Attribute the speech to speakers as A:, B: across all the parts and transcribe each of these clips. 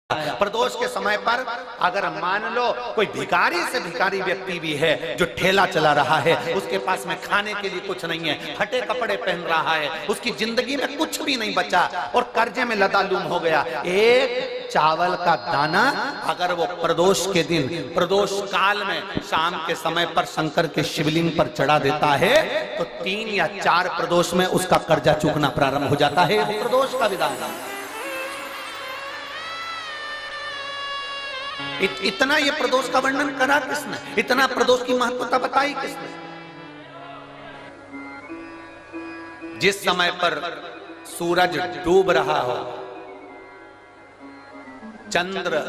A: प्रदोष के समय पर अगर मान लो कोई भिखारी से भिखारी व्यक्ति भी है जो ठेला चला रहा है, उसके पास में खाने के लिए कुछ नहीं है, फटे कपड़े पहन रहा है, उसकी जिंदगी में कुछ भी नहीं बचा और कर्जे में लदालूम हो गया, एक चावल का दाना अगर वो प्रदोष के दिन, प्रदोष काल में शाम के समय पर शंकर के शिवलिंग पर चढ़ा देता है तो 3 या 4 प्रदोष में उसका कर्जा चूकना प्रारंभ हो जाता है। प्रदोष का विधान इतना ये प्रदोष का वर्णन करा किसने, इतना प्रदोष की महत्वता बताई किसने। जिस समय पर सूरज डूब रहा हो, चंद्र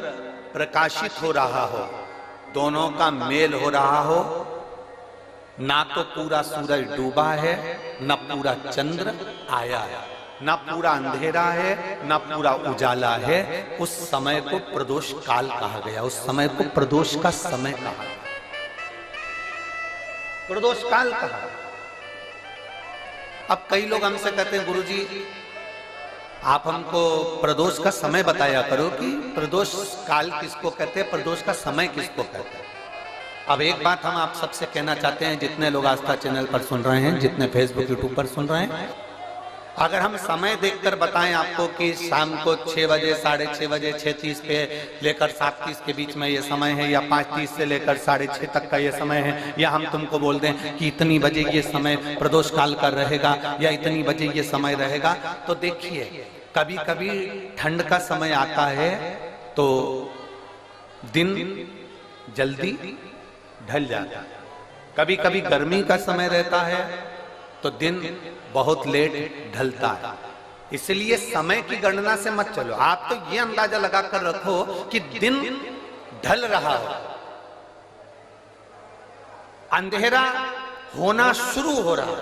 A: प्रकाशित हो रहा हो, दोनों का मेल हो रहा हो, ना तो पूरा सूरज डूबा है, ना पूरा चंद्र आया है, ना पूरा अंधेरा है, ना पूरा उजाला है, उस समय को प्रदोष काल कहा गया, उस समय को प्रदोष का समय कहा गया, प्रदोष काल कहा। अब कई लोग हमसे कहते हैं गुरुजी आप हमको प्रदोष का समय बताया करो कि प्रदोष काल किसको कहते हैं, प्रदोष का समय किसको कहते हैं। अब एक बात हम आप सबसे कहना चाहते हैं, जितने लोग आस्था चैनल पर सुन रहे हैं, जितने फेसबुक यूट्यूब पर सुन रहे हैं, अगर हम समय देखकर बताएं आपको कि शाम को 6 बजे, 6:30 बजे, 6:30 पे लेकर 7:30 के बीच में ये समय है, या 5:30 से लेकर 6:30 तक का ये समय है, या हम तुमको बोल दें कि इतनी बजे ये समय प्रदोष काल का रहेगा या इतनी बजे ये समय रहेगा, तो देखिए कभी कभी ठंड का समय आता है तो दिन जल्दी ढल जाता है, कभी कभी गर्मी का समय रहता है तो दिन बहुत लेट ढलता है। इसलिए समय की गणना से मत चलो, आप तो ये अंदाजा लगाकर रखो कि दिन ढल रहा हो, अंधेरा होना शुरू हो रहा हो,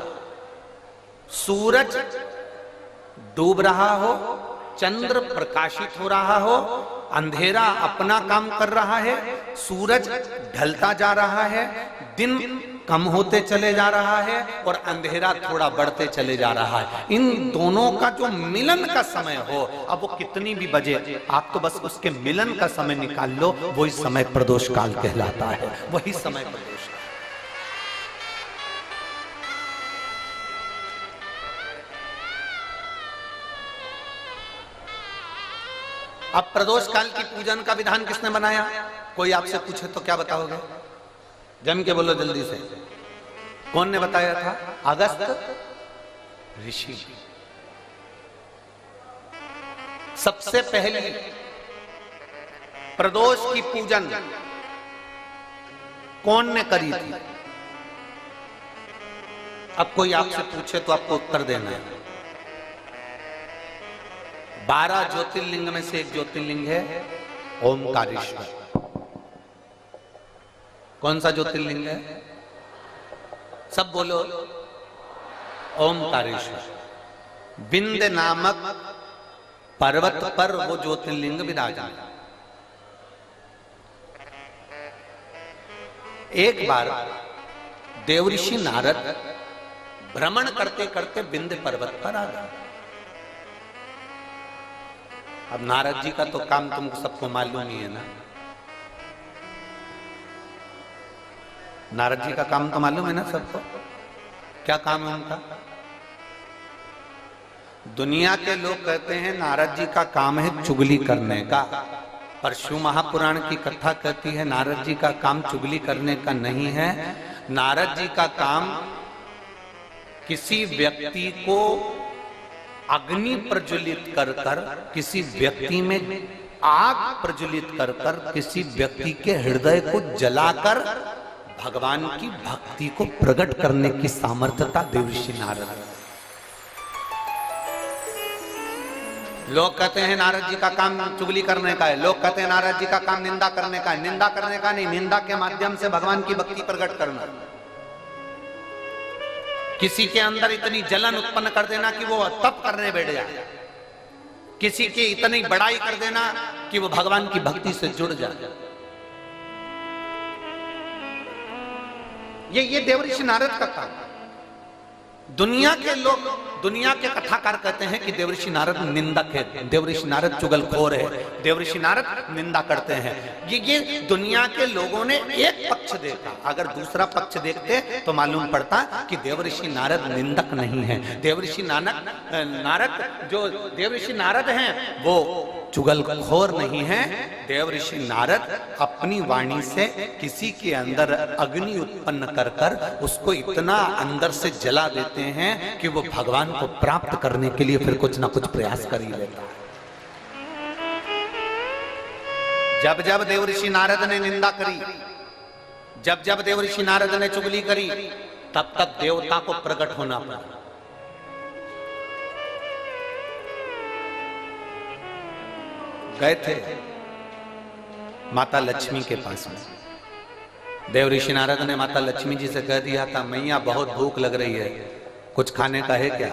A: सूरज डूब रहा हो, चंद्र प्रकाशित हो रहा हो, अंधेरा अपना काम कर रहा है, सूरज ढलता जा रहा है, दिन कम होते चले जा रहा है और अंधेरा थोड़ा बढ़ते चले जा रहा है। इन दोनों का जो मिलन का समय हो, अब वो कितनी भी बजे, आप तो बस उसके मिलन का समय निकाल लो, वही समय प्रदोष काल कहलाता है, वही समय प्रदोष। अब प्रदोष काल की पूजन का विधान किसने बनाया, कोई आपसे पूछे तो क्या बताओगे, जम के बोलो जल्दी से, कौन ने बताया था, अगस्त ऋषि। सबसे पहले प्रदोष की पूजन कौन ने करी थी। अब कोई आपसे पूछे तो आपको उत्तर देना है। 12 ज्योतिर्लिंग में से एक ज्योतिर्लिंग है ओमकारेश्वर। कौन सा ज्योतिर्लिंग है, सब बोलो, ओमकारेश्वर। विंध्य नामक पर्वत पर वो ज्योतिर्लिंग विराजमान। एक बार देवऋषि नारद भ्रमण करते करते विंध्य पर्वत पर आ गए। अब नारद जी का तो काम तुमको सबको मालूम ही है ना, नारद जी का काम तो मालूम है ना सबको, क्या काम है उनका। दुनिया के लोग कहते हैं नारद जी का काम है चुगली करने का, पर शिव महापुराण की कथा कहती है नारद जी का काम चुगली करने का नहीं है। नारद जी का काम किसी व्यक्ति को अग्नि प्रज्वलित कर कर, किसी व्यक्ति में आग प्रज्वलित कर कर, किसी व्यक्ति के हृदय को जलाकर भगवान की भक्ति को प्रकट करने की सामर्थ्यता देवऋषि नारद। लोग कहते हैं नारद जी का काम चुगली करने का है, लोग कहते हैं नारद जी का काम निंदा करने का है। निंदा करने का नहीं, निंदा के माध्यम से भगवान की भक्ति प्रकट करना, किसी के अंदर इतनी जलन उत्पन्न कर देना कि वो तप करने बैठ जाए, किसी की इतनी बड़ाई कर देना कि वो भगवान की भक्ति से जुड़ जाए। ये देवऋषि नारद का काम। दुनिया के लोग, दुनिया के कथाकार कहते हैं कि देवऋषि नारद निंदक है, देवऋषि नारद चुगलखोर है, देवऋषि नारद निंदा करते हैं। ये दुनिया के लोगों ने एक पक्ष देखा, अगर दूसरा पक्ष देखते तो मालूम पड़ता कि देवऋषि नारद निंदक नहीं है। देवऋषि नारद जो देवऋषि नारद हैं वो चुगलखोर नहीं है। देवऋषि नारद अपनी वाणी से किसी के अंदर अग्नि उत्पन्न कर कर उसको इतना अंदर से जला देते हैं कि वो भगवान को प्राप्त करने के लिए फिर कुछ ना कुछ प्रयास कर ही लेता है। जब जब देवऋषि नारद ने निंदा करी, जब जब देवऋषि नारद ने चुगली करी, तब तक देवता को प्रकट होना पड़ा। गए थे माता लक्ष्मी के पास में। देवऋषि नारद ने माता लक्ष्मी जी से कह दिया था, मैया बहुत भूख लग रही है, कुछ खाने का है क्या?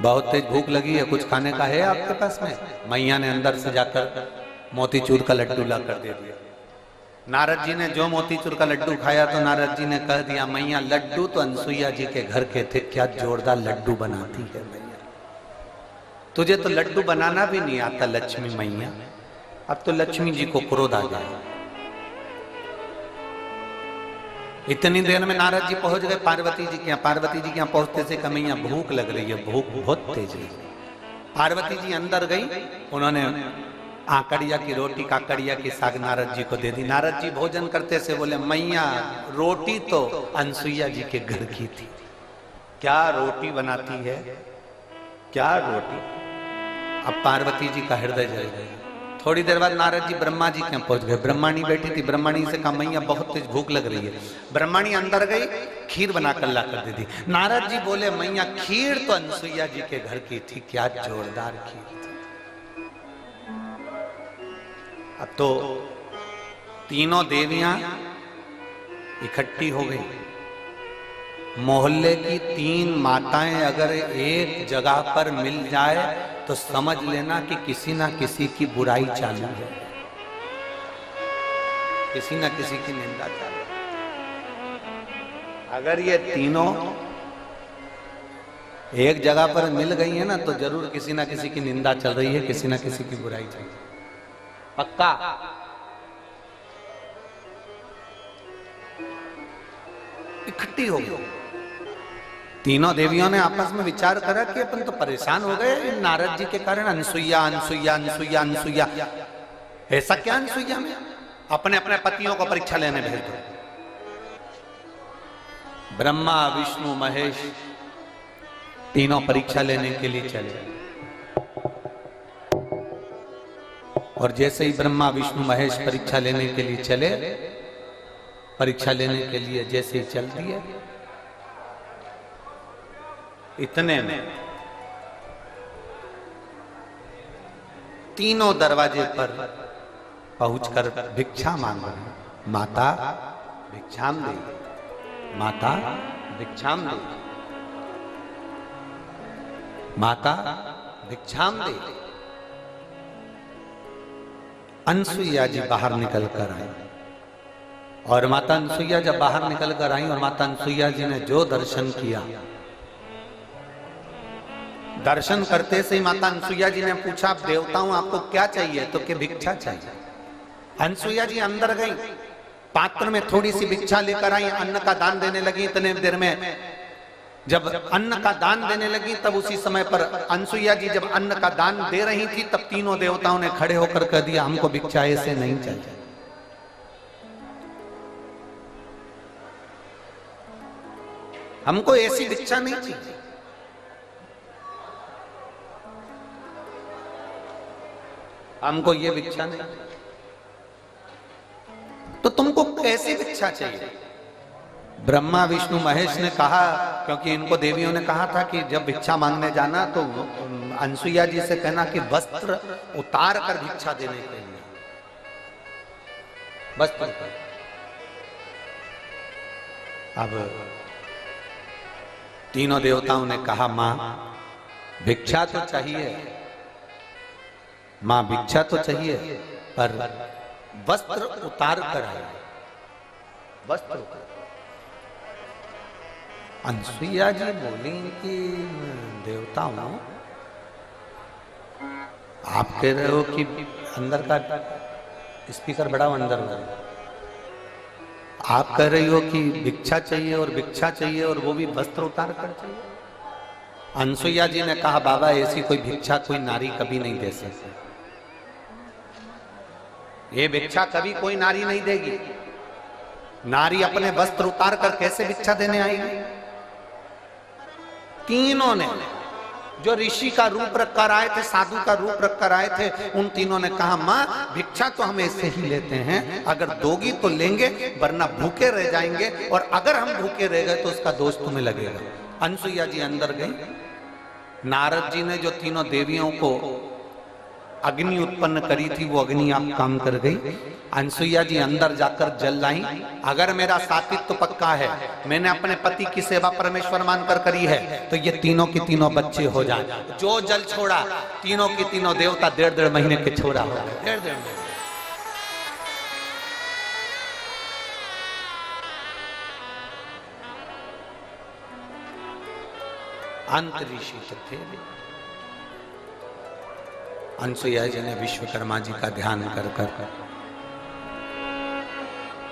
A: बहुत तेज भूख लगी है, कुछ खाने का है आपके पास में? मैया ने अंदर से जाकर मोतीचूर का लड्डू ला कर दे दिया। नारद जी ने जो मोतीचूर का लड्डू खाया तो नारद जी ने कह दिया, मैया लड्डू तो अनसुईया जी के घर के थे, क्या जोरदार लड्डू बनाती है मैया, तुझे तो लड्डू बनाना भी नहीं आता लक्ष्मी मैया। अब तो लक्ष्मी जी को क्रोध आ गया। इतनी देर में नारद जी पहुंच गए पार्वती जी के यहाँ। पार्वती जी के यहाँ पहुंचते से कहा, मैया भूख लग रही है, भूख बहुत तेज है। पार्वती जी अंदर गई, उन्होंने आकड़िया की रोटी काकड़िया की साग नारद जी को दे दी। नारद जी भोजन करते से बोले, मैया रोटी तो अनसुईया जी के घर की थी, क्या रोटी बनाती है, क्या रोटी। अब पार्वती जी का हृदय जल गया। थोड़ी देर बाद नारद जी ब्रह्मा जी के यहाँ पहुंच गए। ब्रह्माणी बैठी थी, ब्रह्माणी से कहा, मैया बहुत तेज भूख लग रही है। ब्रह्माणी अंदर गई, खीर बनाकर ला कर दे दी। नारद जी बोले, मैया खीर तो अनसुईया जी के घर की थी, क्या जोरदार खीर थी। अब तो तीनों देवियां इकट्ठी हो गई। मोहल्ले की 3 माताएं अगर एक जगह पर मिल जाए तो समझ लेना कि किसी ना किसी की बुराई चालू है, किसी ना किसी की निंदा चालू है। अगर ये तीनों एक जगह पर मिल गई है ना तो जरूर किसी ना किसी की निंदा चल रही है, किसी ना किसी की बुराई चल रही है, पक्का। इकट्ठी हो गई। तीनों देवियों ने आपस में विचार करा कि अपन तो परेशान हो गए नारद जी के कारण, अनसुईया अनसुईया अनसुईया अनसुईया। ऐसा क्या अनसुईया में? अपने अपने पतियों को परीक्षा लेने भेज दो। ब्रह्मा विष्णु महेश तीनों परीक्षा लेने के लिए चले। और जैसे ही ब्रह्मा विष्णु महेश परीक्षा लेने के लिए चले, परीक्षा लेने के लिए जैसे ही चल दिए, इतने में तीनों दरवाजे पर पहुंचकर भिक्षा मांग रहे। माता भिक्षाम दे, माता भिक्षाम दे, माता भिक्षाम दे। अनसुईया जी बाहर निकल कर आई। और माता अनसुईया जब बाहर निकल कर आई और माता अनसुईया जी ने जो दर्शन किया, दर्शन करते से ही माता अनसुईया जी ने पूछा, आप देवताओं आपको क्या चाहिए? तो कि भिक्षा चाहिए। अनसुईया जी अंदर गई, पात्र में थोड़ी सी भिक्षा लेकर आई, अन्न का दान देने लगी। इतने देर में जब अन्न का दान देने लगी, तब उसी समय पर अनसुईया जी जब अन्न का दान दे रही थी, तब तीनों देवताओं ने खड़े होकर कह दिया, हमको भिक्षा ऐसे नहीं चाहिए। हमको ऐसी भिक्षा नहीं चाहिए। हमको ये भिक्षा नहीं। तो तुमको कैसी भिक्षा चाहिए? ब्रह्मा विष्णु महेश ने कहा, क्योंकि इनको देवियों ने कहा था कि जब भिक्षा मांगने जाना तो अनसुईया जी से कहना कि वस्त्र उतार कर भिक्षा देने के लिए, वस्त्र। अब तीनों देवताओं ने कहा, मां भिक्षा तो चाहिए, मां भिक्षा तो चाहिए, पर वस्त्र उतार कर आए, वस्त्र। अनसुईया जी बोली कि देवता हूं, आप कह रहे हो कि अंदर का स्पीकर बड़ा अंदर हो, आप कह रही हो कि भिक्षा चाहिए और भिक्षा चाहिए और वो भी वस्त्र उतार कर चाहिए। अनसुईया जी ने कहा बाबा ऐसी कोई भिक्षा कोई नारी कभी नहीं दे सकती, ये भिक्षा कभी कोई नारी नहीं देगी। नारी अपने वस्त्र उतार कर कैसे भिक्षा देने आएगी? तीनों ने, जो ऋषि का रूप रखकर आए थे, साधु का रूप रखकर आए थे, उन तीनों ने कहा मां भिक्षा तो हम ऐसे ही लेते हैं, अगर दोगी तो लेंगे वरना भूखे रह जाएंगे, और अगर हम भूखे रह गए तो उसका दोष तुम्हें लगेगा। अनसुईया जी अंदर गई। नारद जी ने जो तीनों देवियों को अग्नि उत्पन्न करी थी वो अग्नि आप काम कर गई। अनसुईया जी अंदर जाकर जल लाई। अगर मेरा सातित्व पक्का है, मैंने अपने पति की सेवा परमेश्वर मानकर करी है, तो ये तीनों की तीनों बच्चे हो जाए। जो जल छोड़ा तीनों की तीनों देवता 1.5 महीने के छोरा हो गए। 1.5 महीने अंत ऋषि थे। अनसुईया जी ने विश्वकर्मा जी का ध्यान कर कर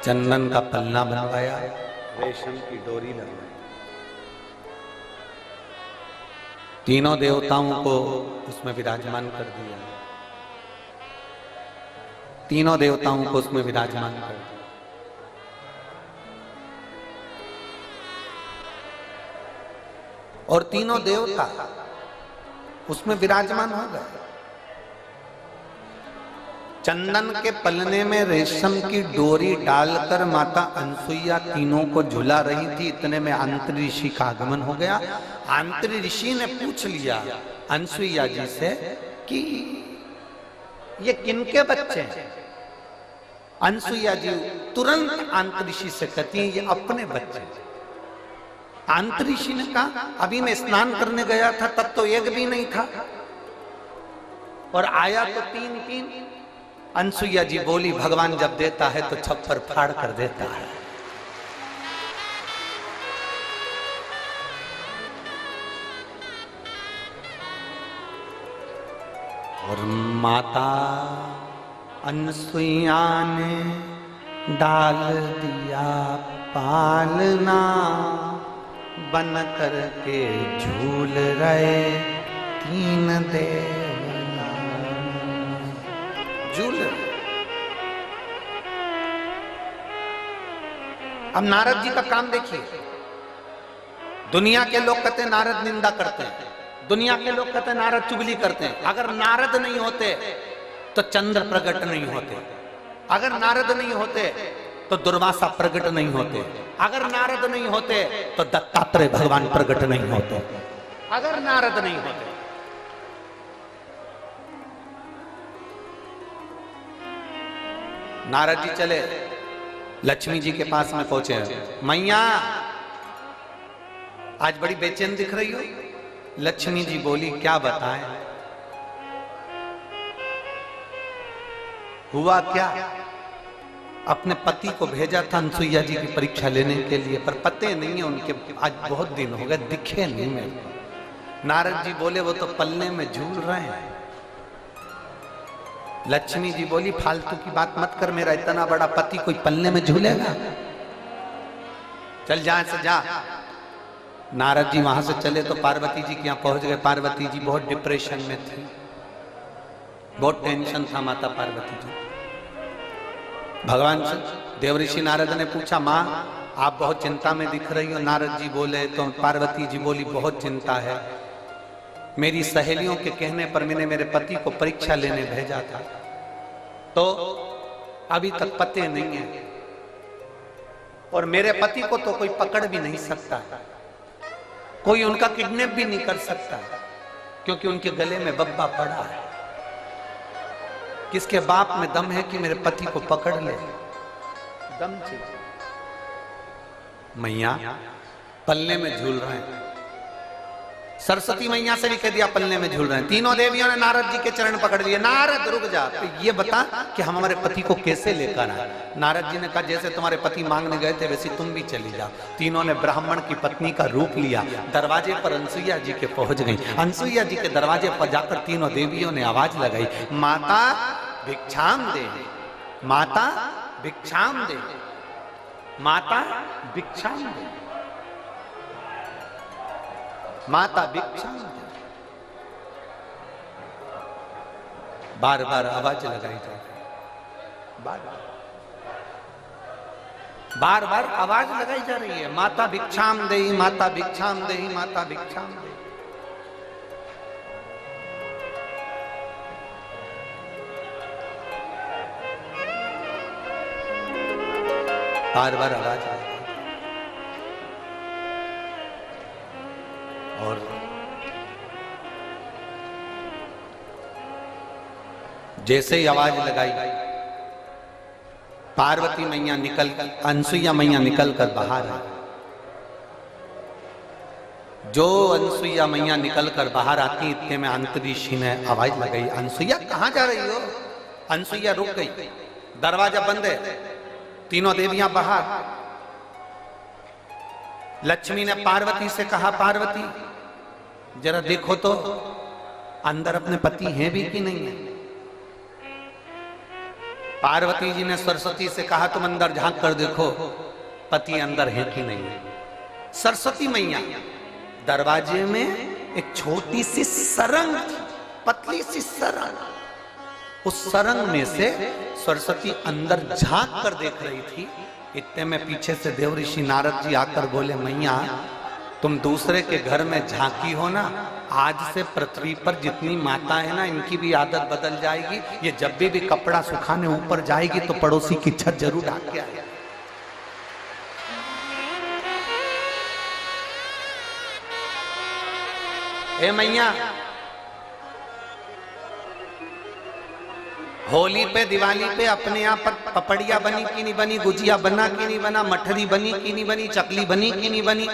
A: चंदन का पलना बनवाया, रेशम की डोरी लगवाई, तीनों देवताओं को उसमें विराजमान कर दिया, तीनों देवताओं को उसमें विराजमान कर दिया। और तीनों देवता उसमें विराजमान हो गए। चंदन के पलने में रेशम की डोरी डालकर माता अनसुईया तीनों को झुला रही थी। इतने में अंतरी ऋषि का आगमन हो गया। अंतरी ऋषि ने पूछ लिया अनसुईया जी से कि ये किनके बच्चे हैं? अनसुईया जी तुरंत अंतरी ऋषि से कहती हैं ये अपने बच्चे हैं। अंतरी ऋषि ने कहा अभी मैं स्नान करने गया था तब तो एक भी नहीं था, और आया तो 3। अनसुईया जी बोली भगवान जब देता है तो छप्पर फाड़ कर देता है। और माता अनसुईया ने डाल दिया पालना, बन कर के झूल रहे 3 देवता। झूल अब नारद जी का काम देखिए। दुनिया के लोग कहते हैं नारद निंदा करते हैं, दुनिया के लोग कहते हैं नारद चुगली करते हैं। अगर नारद नहीं होते तो चंद्र प्रकट नहीं होते, अगर नारद नहीं होते तो दुर्वासा प्रकट नहीं होते, अगर नारद नहीं होते तो दत्तात्रेय भगवान प्रकट नहीं होते, अगर नारद नहीं होते। नारद जी चले लक्ष्मी जी के पास में पहुंचे। मैया आज बड़ी बेचैन दिख रही हो। लक्ष्मी जी बोली क्या बताएं, हुआ क्या? अपने पति को भेजा था अनसुईया जी की परीक्षा लेने के लिए, पर पते नहीं है उनके, आज बहुत दिन हो गए दिखे नहीं मेरे को। नारद जी बोले वो तो पलने में झूल रहे हैं। लक्ष्मी जी बोली फालतू की बात मत कर, मेरा इतना बड़ा पति कोई पलने में झूलेगा? चल जा से जा। नारद जी वहां से चले तो पार्वती जी के यहाँ पहुंच गए। पार्वती जी बहुत डिप्रेशन में थी, बहुत टेंशन था माता पार्वती जी। भगवान से देवऋषि नारद ने पूछा माँ आप बहुत चिंता में दिख रही हो। नारद जी बोले तो पार्वती जी बोली बहुत चिंता है, मेरी सहेलियों के कहने पर मैंने मेरे पति को परीक्षा लेने भेजा था, तो अभी तक पते नहीं है, और मेरे पति को तो कोई पकड़ भी नहीं सकता, कोई उनका किडनैप भी नहीं कर सकता, क्योंकि उनके गले में बब्बा पड़ा है। किसके बाप में दम है कि मेरे पति को पकड़ ले? दम चाहिए। मैया पल्ले में झूल रहे हैं, सरस्वती मैया से भी कह दिया पलने में झूल रहे हैं। तीनों देवियों ने नारद जी के चरण पकड़ लिए, नारद रुक जा, तो ये बता कि हम हमारे पति को कैसे लेकर आए। नारद जी ने कहा जैसे तुम्हारे पति मांगने गए थे वैसे तुम भी चली जाओ। तीनों ने ब्राह्मण की पत्नी का रूप लिया, दरवाजे पर अनसुईया जी के पहुंच गई। अनसुईया जी के दरवाजे पर जाकर तीनों देवियों ने आवाज लगाई, माता भिक्षाम दे, माता भिक्षाम दे, माता भिक्षाम दे, माता भिक्षाम दे। बार बार आवाज लगाई जाए, बार बार आवाज लगाई जा रही है, माता भिक्षाम दे, माता भिक्षाम दे, माता भिक्षाम दे। बार बार आवाज लगाई और जैसे ही आवाज लगाई पार्वती मैया निकल, अनसुईया मैया निकल कर बाहर आई। जो अनसुईया मैया निकल कर बाहर आती इतने में अंतरीषी ने आवाज लगाई, अनसुईया कहां जा रही हो। अनसुईया रुक गई, दरवाजा बंद है, तीनों देवियां बाहर। लक्ष्मी ने पार्वती से कहा, पार्वती जरा देखो तो अंदर अपने पति हैं भी कि नहीं है। पार्वती जी ने सरस्वती से कहा तुम अंदर झांक कर देखो पति अंदर है कि नहीं है। सरस्वती मैया दरवाजे में एक छोटी सी सरंग थी, पतली सी सरंग, उस सरंग में से सरस्वती अंदर झांक कर देख रही थी। इतने में पीछे से देव ऋषि नारद जी आकर बोले, मैया तुम दूसरे के घर में झांकी हो ना, आज से पृथ्वी पर जितनी माता है ना इनकी भी आदत बदल जाएगी। ये जब भी कपड़ा सुखाने ऊपर जाएगी तो पड़ोसी की छत जरूर ढाक के आएगी। ए मैया, होली पे दिवाली पे अपने यहाँ पर पपड़िया बनी कि नहीं बनी, गुजिया बना कि नहीं बना, मठरी बनी कि नहीं बनी, चकली बनी कि नहीं बनी,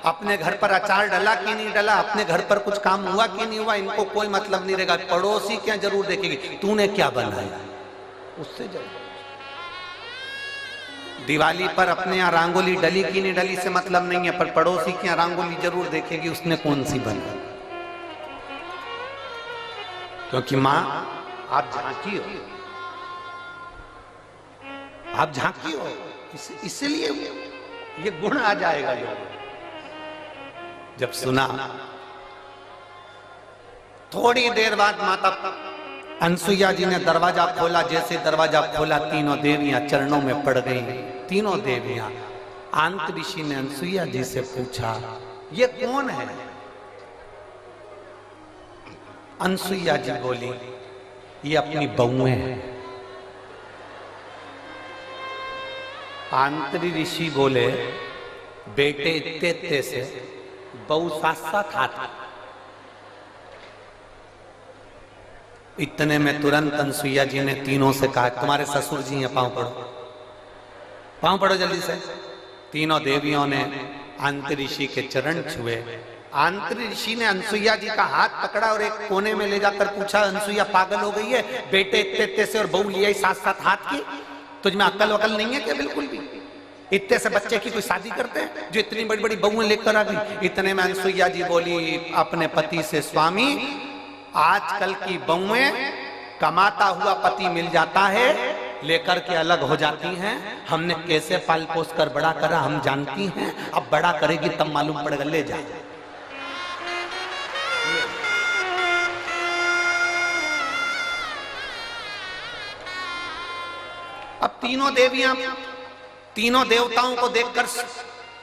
A: अपने घर पर अचार डला कि नहीं डला, अपने घर पर कुछ काम हुआ कि नहीं हुआ, इनको कोई मतलब नहीं रहेगा। पड़ोसी क्या जरूर देखेगी तूने क्या बनाया, उससे जरूर। दिवाली पर अपने यहाँ रंगोली डली कि नहीं डली से मतलब नहीं है, पर पड़ोसी की रंगोली जरूर देखेगी उसने कौन सी बनाई। क्योंकि मां आप झांकी हो, आप झांकी हो, इसलिए ये गुण आ जाएगा। लोग जब सुना, थोड़ी देर बाद माता अनसुईया जी ने दरवाजा खोला। जैसे दरवाजा खोला तीनों देवियां चरणों में पड़ गईं। तीनों देवियां। आंत ऋषि ने अनसुईया जी से पूछा, ये कौन है। अनसुईया जी बोली, ये अपनी बहुएं हैं। आंतरी ऋषि बोले, बेटे इत्ते से बहु साथ साथ हाथ। इतने में तुरंत अनसुईया जी ने तीनों से कहा, तुम्हारे ससुर जी हैं, पांव पड़ो, पांव पड़ो जल्दी से। तीनों देवियों ने आंतरी ऋषि के चरण छुए। आंतरी ऋषि ने अनसुईया जी का हाथ पकड़ा और एक कोने में ले जाकर पूछा, अनसुईया पागल हो गई है, बेटे इत्ते से और बहू लिया साथ साथ हाथ की, तुझमें अक्ल वकल नहीं है क्या बिल्कुल भी। इतने से बच्चे की कोई शादी करते हैं जो इतनी बड़ी बड़ी बहुएं लेकर आ गई। इतने में अनसुईया जी बोली अपने पति से, स्वामी आजकल की बहुएं कमाता हुआ पति मिल जाता है लेकर के अलग हो जाती हैं। हमने कैसे पाल पोस कर बड़ा करा हम जानती हैं, अब बड़ा करेगी तब मालूम पड़ेगा, ले जा। अब तीनों देवियां तीनों देवताओं को देखकर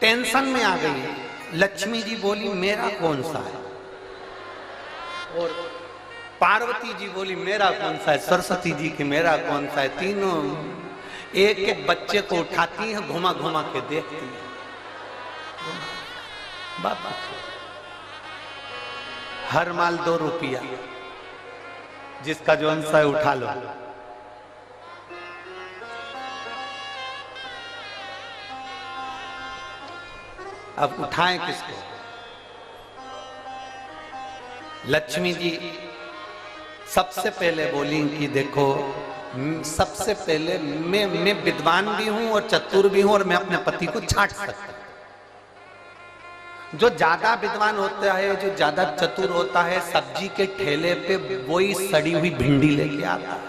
A: टेंशन में आ गई। लक्ष्मी जी बोली, मेरा कौन सा है, और पार्वती जी बोली, मेरा कौन सा है, सरस्वती जी की मेरा कौन सा है। तीनों एक एक बच्चे को उठाती हैं, घुमा घुमा के देखती हैं। बाबा हर माल 2 रुपया, जिसका जो अंश है उठा लो। अब उठाएं किसको। लक्ष्मी जी सबसे पहले बोली कि देखो, सबसे पहले मैं विद्वान भी हूं और चतुर भी हूं और मैं अपने पति को छांट सकता हूं। जो ज्यादा विद्वान होता है, जो ज्यादा चतुर होता है, सब्जी के ठेले पे वही सड़ी हुई भिंडी लेके आता है।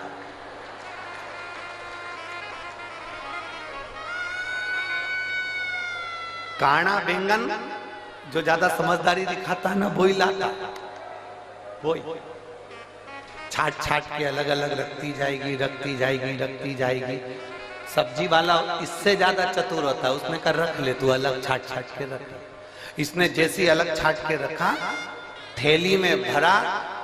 A: काना बैंगन जो ज्यादा समझदारी दिखाता है ना, वही लाता, वही छाट छाट के अलग अलग रखती जाएगी, रखती जाएगी, रखती जाएगी। सब्जी वाला इससे ज्यादा चतुर होता है, उसने कर रख ले, तू अलग छाट छाट के रख। इसने जैसी अलग छाट के रखा, थैली में भरा,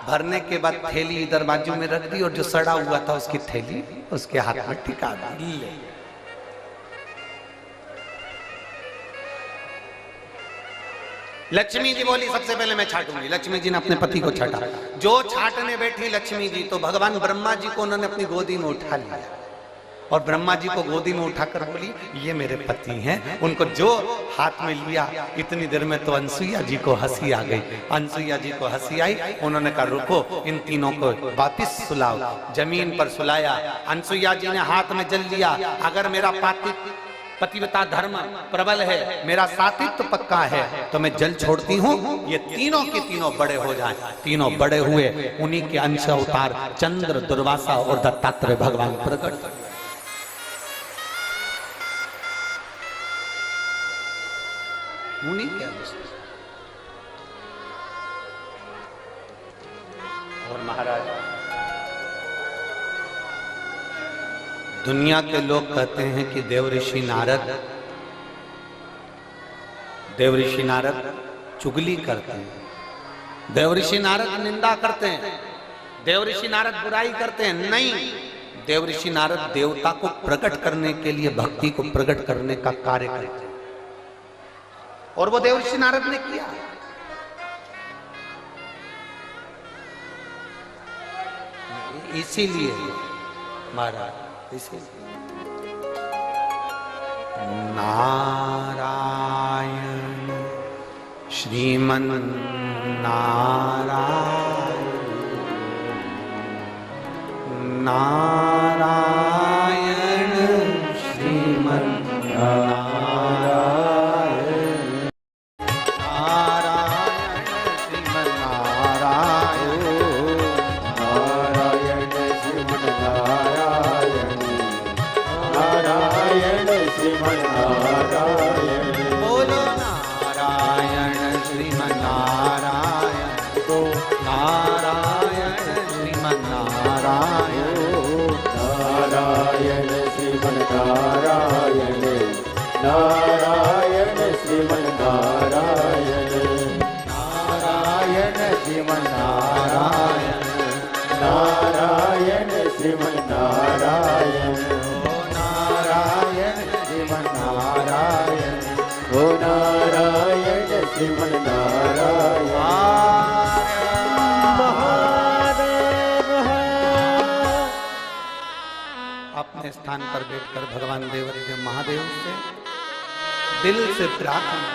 A: भरने के बाद थैली इधर बाजू में रख दी और जो सड़ा हुआ था उसकी थैली उसके हाथ में टिका दी। लक्ष्मी जी बोली सबसे पहले मैं छाटूंगी। लक्ष्मी जी ने अपने पति को छाटा। जो छाटने बैठी लक्ष्मी जी, तो भगवान ब्रह्मा जी को उन्होंने अपनी गोदी में उठा लिया और ब्रह्मा जी को गोदी में उठाकर बोली ये मेरे पति हैं। उनको जो हाथ में लिया, इतनी देर में तो अनसुईया जी को हंसी आ गई। अनसुईया जी को हंसी आई, उन्होंने कहा रुको, इन तीनों को वापिस सुलाओ। जमीन पर सुलाया। अनसुईया जी ने हाथ में जल लिया। अगर मेरा पतिव्रता धर्म प्रबल है, मेरा सातित्व पक्का है, तो मैं जल छोड़ती हूँ, ये तीनों के तीनों बड़े हो जाएं। तीनों बड़े हुए, उन्हीं के अंश अवतार चंद्र, दुर्वासा और दत्तात्रेय भगवान प्रकट। उन्हीं के अंश। और महाराज, दुनिया के लोग कहते हैं कि देव ऋषि नारद चुगली करते हैं, देव ऋषि नारद निंदा करते हैं, देव ऋषि नारद बुराई करते हैं। नहीं, देव ऋषि नारद देवता को प्रकट करने के लिए, भक्ति को प्रकट करने का कार्य करते हैं, और वो देव ऋषि नारद ने किया। इसीलिए महाराज, नारायण श्रीमन नारायण, नारायण श्रीमन नारायण, नारायण श्रीमन नारायण, नारायण श्रीमन नारायण, नारायण श्रीमन नारायण। बोलो नारायण श्रीमन नारायण, तो नारायण श्रीमन नारायण, नारायण श्रीमन नारायण, नारायण श्रीमन नारायण, नारायण श्रीमन नारायण, नारायण श्रीमन नारायण, नारायण श्रीमन नारायण, ओ नारायण श्रीमन नारायण। महादेव अपने स्थान पर बैठकर भगवान देवदेव महादेव से दिल से प्रार्थना,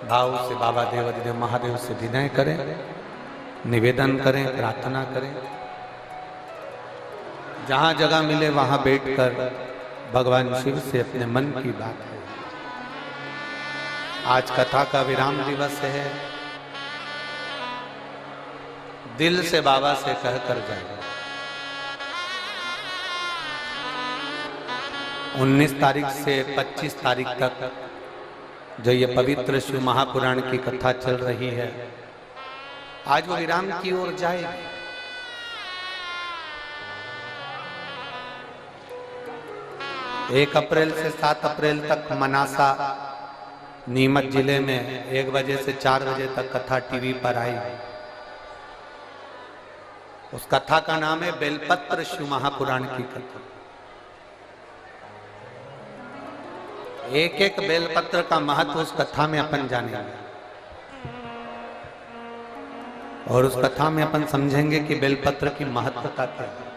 A: भाव से बाबा देवदेव महादेव से विनय करें, निवेदन करें, प्रार्थना करें। जहां जगह मिले वहां बैठकर भगवान शिव से अपने मन की बात है। आज कथा का विराम दिवस है, दिल से बाबा से कहकर जाए। 19 तारीख से 25 तारीख तक जो ये पवित्र शिव महापुराण की कथा चल रही है, आज वो विराम की ओर जाएगी। 1 अप्रैल से 7 अप्रैल तक मनासा नीमच जिले में 1 बजे से 4 बजे तक कथा टीवी पर आई। उस कथा का नाम है बेलपत्र शिव महापुराण की कथा। एक एक बेलपत्र का महत्व उस कथा में अपन जानेंगे, और उस कथा में अपन समझेंगे कि बेलपत्र की महत्वता क्या है।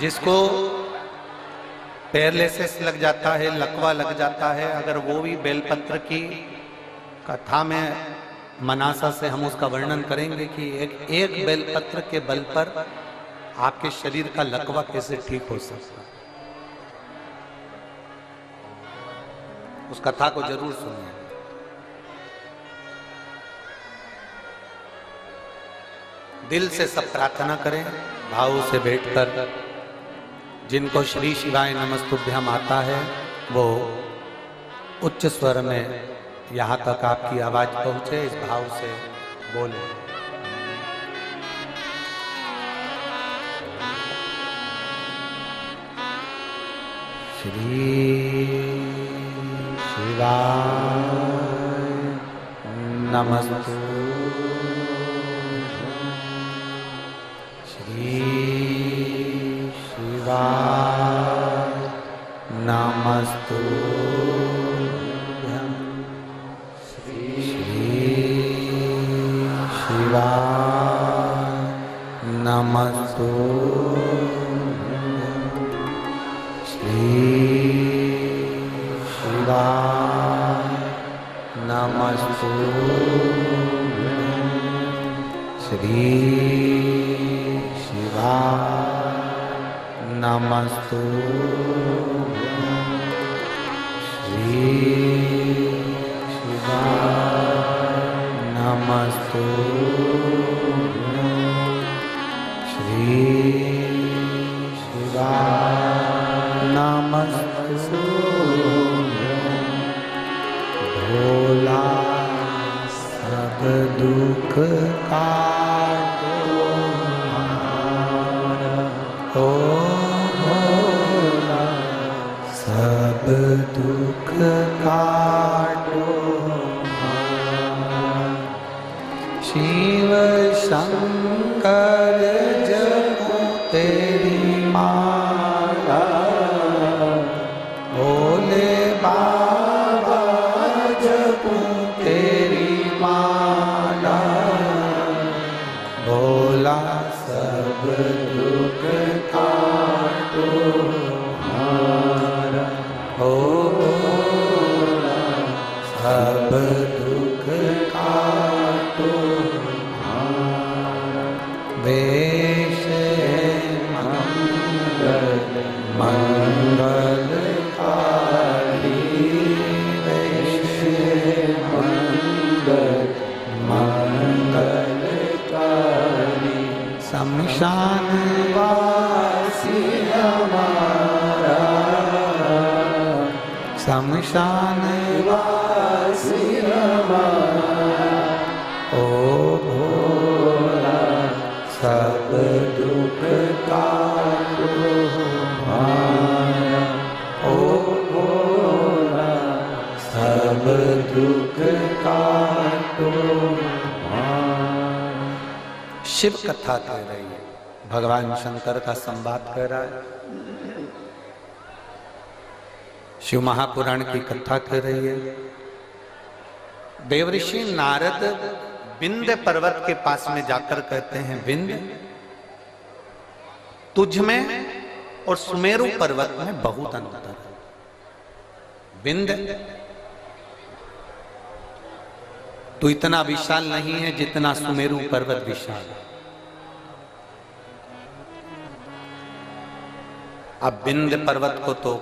A: जिसको पैरालिसिस लग जाता है, लकवा लग जाता है, अगर वो भी बेलपत्र की कथा में मनासा से हम उसका वर्णन करेंगे कि एक बेलपत्र के बल पर आपके शरीर का लकवा कैसे ठीक हो सकता है। उस कथा को जरूर सुनिए। दिल से सब प्रार्थना करें, भाव से बैठकर। जिनको श्री शिवाय नमस्तुभ्यम आता है वो उच्च स्वर में यहाँ तक आपकी आवाज पहुंचे, इस भाव से बोले। श्री शिवाय नमस्तु, श्री शिवाय नमस्तु, नमस्तु, श्री शिवाय नमस्तु, श्री शिवाय नमस्तु, श्री शिवाय नमस्तु, श्री शिवाय नमस्तु। भोला सब दुख काटो, ओ भोला सब दुख काटो, शिव शंकर जपो तेरी माला, भोले बाबा जपो तेरी माला, भोला सब दुख काटो हमारा, ओ भोला सब दुख काटो हमारा। वेश मंगलकारी, वेश मंगलकारी, शमशान वासी हमारा, शमशान वासी हमारा, ओ भोला सब दुख काटो हमारा, ओ भोला सब दुख काटो हमारा। शिव कथा कह रही है, भगवान शंकर का संवाद कर रहा है, शिव महापुराण की कथा कर रही है। देवऋषि नारद विंध्य पर्वत के पास में जाकर कहते हैं, विंध्य तुझ में और सुमेरु पर्वत में बहुत अंतर है। विंध्य तू इतना विशाल नहीं है जितना सुमेरु पर्वत विशाल है। अब विंध्य पर्वत को तो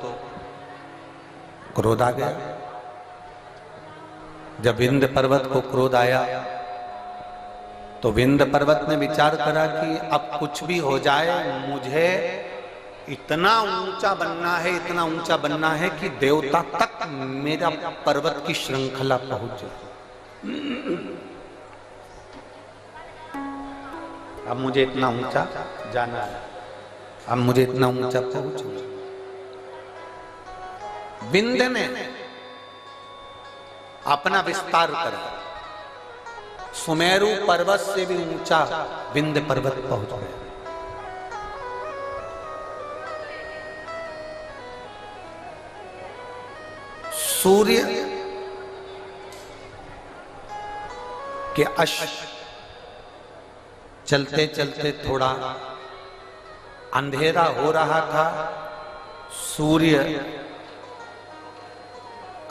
A: क्रोध आ गया। जब विंध्य पर्वत को क्रोध आया तो विंध्य पर्वत ने विचार करा कि अब कुछ भी हो जाए, मुझे इतना ऊंचा बनना है, इतना ऊंचा बनना है कि देवता तक मेरा पर्वत की श्रृंखला पहुंच जाए। अब मुझे इतना ऊंचा जाना है, अब मुझे इतना ऊंचा पहुंचना। विंध्य ने अपना विस्तार करा, सुमेरु पर्वत से भी ऊंचा विंध्य पर्वत पहुंच गया। सूर्य के अश्व चलते चलते थोड़ा अंधेरा हो रहा था, सूर्य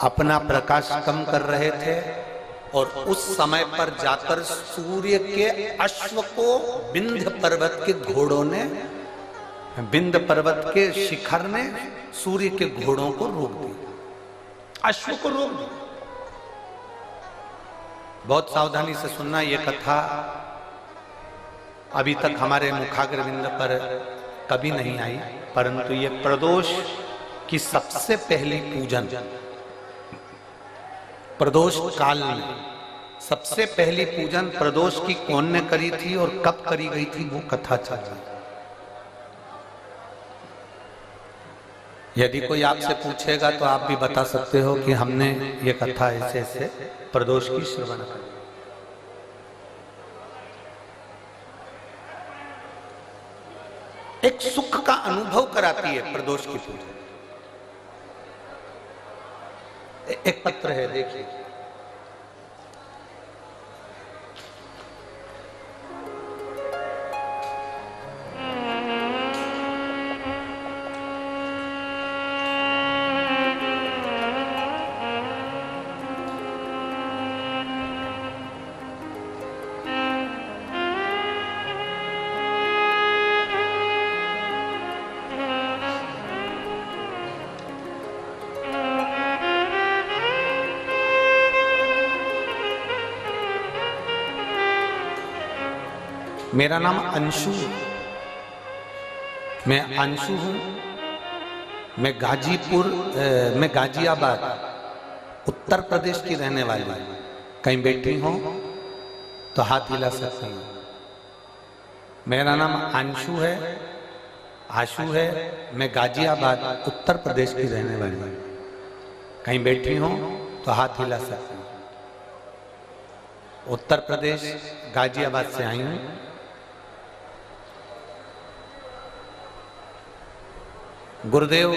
A: अपना प्रकाश कम कर रहे थे और उस समय पर जाकर सूर्य के अश्व को विंध्य पर्वत के घोड़ों ने, विंध्य पर्वत के शिखर ने सूर्य के घोड़ों को रोक दिया, अश्व को रोक दिया। बहुत सावधानी से सुनना, ये कथा अभी तक हमारे मुखाग्रविंद पर कभी नहीं आई, परंतु ये प्रदोष की सबसे पहली पूजन, प्रदोष काल में सबसे पहली पूजन प्रदोष की कौन ने करी थी और कब करी गई थी, वो कथा चल रही है। यदि कोई आपसे पूछेगा तो आप भी बता सकते हो कि हमने ये कथा ऐसे ऐसे प्रदोष की श्रवण करी। एक सुख का अनुभव कराती है प्रदोष की पूजा। एक पत्र है, देखिए। मेरा नाम अंशु, मैं अंशु हूं। मैं गाजियाबाद उत्तर प्रदेश की रहने वाली हूं। कहीं बैठी हो तो हाथ हिला सकती हूं। मेरा नाम अंशु है, आशु है। मैं गाजियाबाद उत्तर प्रदेश की रहने वाली हूं। कहीं बैठी हो तो हाथ हिला सकती हूं। उत्तर प्रदेश गाजियाबाद से आई हूं। गुरुदेव,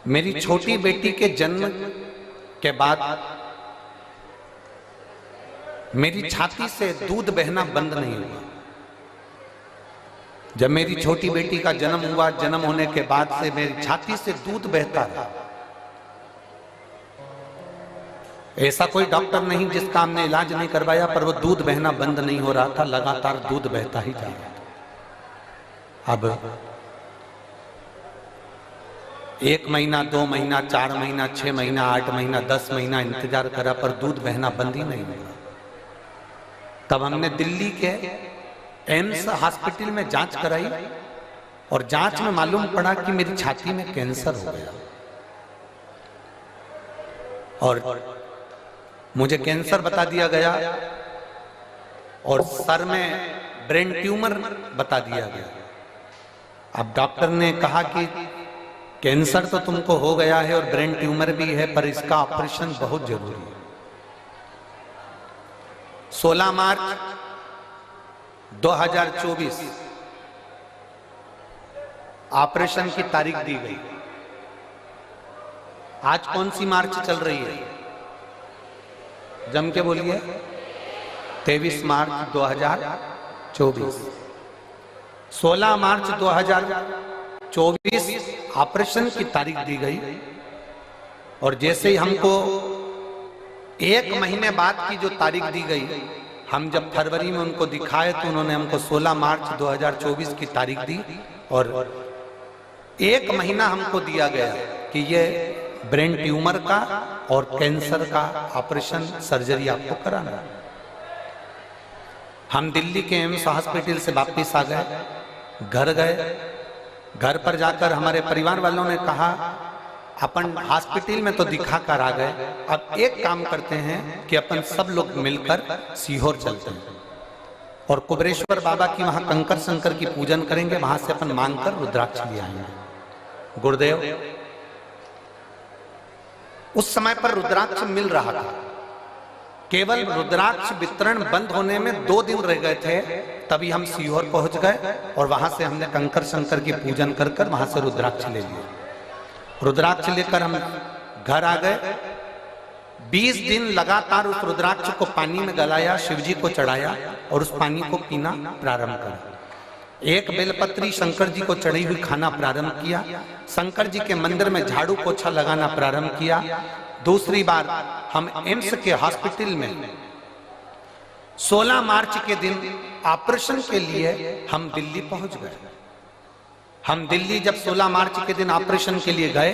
A: मेरी छोटी बेटी के जन्म के बाद मेरी छाती से दूध बहना बंद नहीं हुआ। जब मेरी छोटी बेटी का जन्म हुआ, जन्म होने के बाद से मेरी छाती से दूध बहता रहा। ऐसा कोई डॉक्टर नहीं जिसका हमने इलाज नहीं करवाया, पर वो दूध बहना बंद नहीं हो रहा था, लगातार दूध बहता ही जा रहा था। अब 1 महीना, 2 महीना, 4 महीना, 6 महीना, 8 महीना, 10 महीना इंतजार करा, पर दूध बहना बंद ही नहीं हुआ। तब हमने दिल्ली के एम्स हॉस्पिटल में जांच कराई और जांच में मालूम पड़ा कि मेरी छाती में कैंसर हो गया और मुझे कैंसर बता दिया गया और सर में ब्रेन ट्यूमर बता दिया गया। अब डॉक्टर ने कहा कि कैंसर तो तुमको हो गया है और ब्रेन ट्यूमर भी है, पर इसका ऑपरेशन बहुत जरूरी है। 16 मार्च 2024 ऑपरेशन की तारीख दी गई। आज कौन सी मार्च चल रही है? जम के बोलिए। 23 मार्च 2024। 16 मार्च 2024 ऑपरेशन की तारीख दी गई और जैसे ही हमको 1 महीने बाद की जो तारीख दी गई, हम जब फरवरी में उनको दिखाए तो उन्होंने हमको 16 मार्च 2024 की तारीख दी और 1 महीना हमको दिया गया कि ये ब्रेन ट्यूमर का और कैंसर का ऑपरेशन सर्जरी आपको कराना है। हम दिल्ली के एम्स हॉस्पिटल से वापिस आ गए, घर गए। घर पर जाकर हमारे परिवार वालों ने कहा, अपन हॉस्पिटल में तो दिखा कर आ गए, अब एक काम करते हैं कि अपन सब लोग मिलकर सीहोर चलते हैं और कुबरेश्वर बाबा की वहां कंकर शंकर की पूजन करेंगे, वहां से अपन मांगकर रुद्राक्ष ले आएंगे। गुरुदेव, उस समय पर रुद्राक्ष मिल रहा था। केवल रुद्राक्ष वितरण बंद होने में 2 दिन रह गए थे, तभी हम सीहोर पहुंच गए और वहां से हमने कंकर शंकर की पूजन कर कर वहां से रुद्राक्ष ले लिया। रुद्राक्ष लेकर हम घर आ गए। 20 दिन लगातार उस रुद्राक्ष को पानी में गलाया, शिवजी को चढ़ाया और उस पानी को पीना प्रारंभ करा। एक बेलपत्री शंकर जी को चढ़ी हुई खाना प्रारंभ किया, शंकर जी के मंदिर में झाड़ू पोछा लगाना प्रारंभ किया। दूसरी बार हम एम्स के हॉस्पिटल में 16 मार्च के दिन ऑपरेशन के लिए हम दिल्ली पहुंच गए। हम दिल्ली जब 16 मार्च के दिन ऑपरेशन के लिए गए,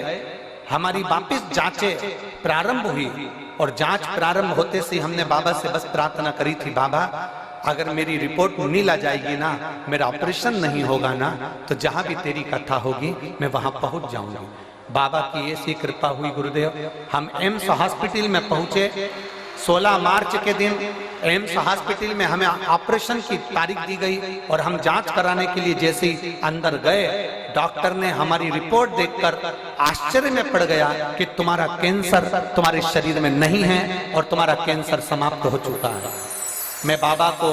A: हमारी वापस जांचें प्रारंभ हुई और जांच प्रारंभ होते से हमने बाबा से बस प्रार्थना करी थी, बाबा अगर मेरी रिपोर्ट नील आ जाएगी ना, मेरा ऑपरेशन नहीं होगा ना, तो जहां भी तेरी कथा होगी मैं वहां पहुंच जाऊंगी। बाबा की ऐसी कृपा हुई गुरुदेव, हम एम्स हॉस्पिटल में पहुंचे। 16 मार्च के दिन एम्स हॉस्पिटल में हमें ऑपरेशन की तारीख दी गई और हम जांच कराने के लिए जैसे ही अंदर गए, डॉक्टर ने हमारी रिपोर्ट देखकर आश्चर्य में पड़ गया कि तुम्हारा कैंसर तुम्हारे शरीर में नहीं है और तुम्हारा कैंसर समाप्त हो चुका है। मैं बाबा को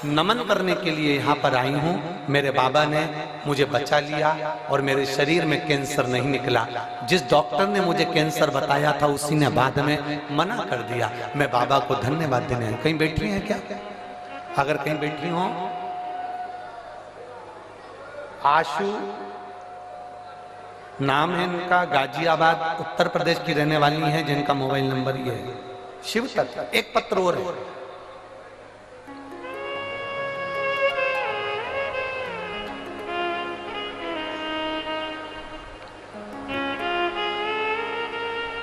A: नमन करने के लिए यहाँ पर आई हूँ। मेरे बाबा ने मुझे बचा लिया और मेरे शरीर में कैंसर नहीं निकला। जिस डॉक्टर ने मुझे कैंसर बताया था उसी ने बाद में मना कर दिया। मैं बाबा को धन्यवाद देने। कहीं बैठी हैं क्या? अगर कहीं बैठी हो, आशु नाम है इनका, गाजियाबाद उत्तर प्रदेश की रहने वाली हैं, जिनका मोबाइल नंबर ये है। शिव तत्व एक पत्र और है।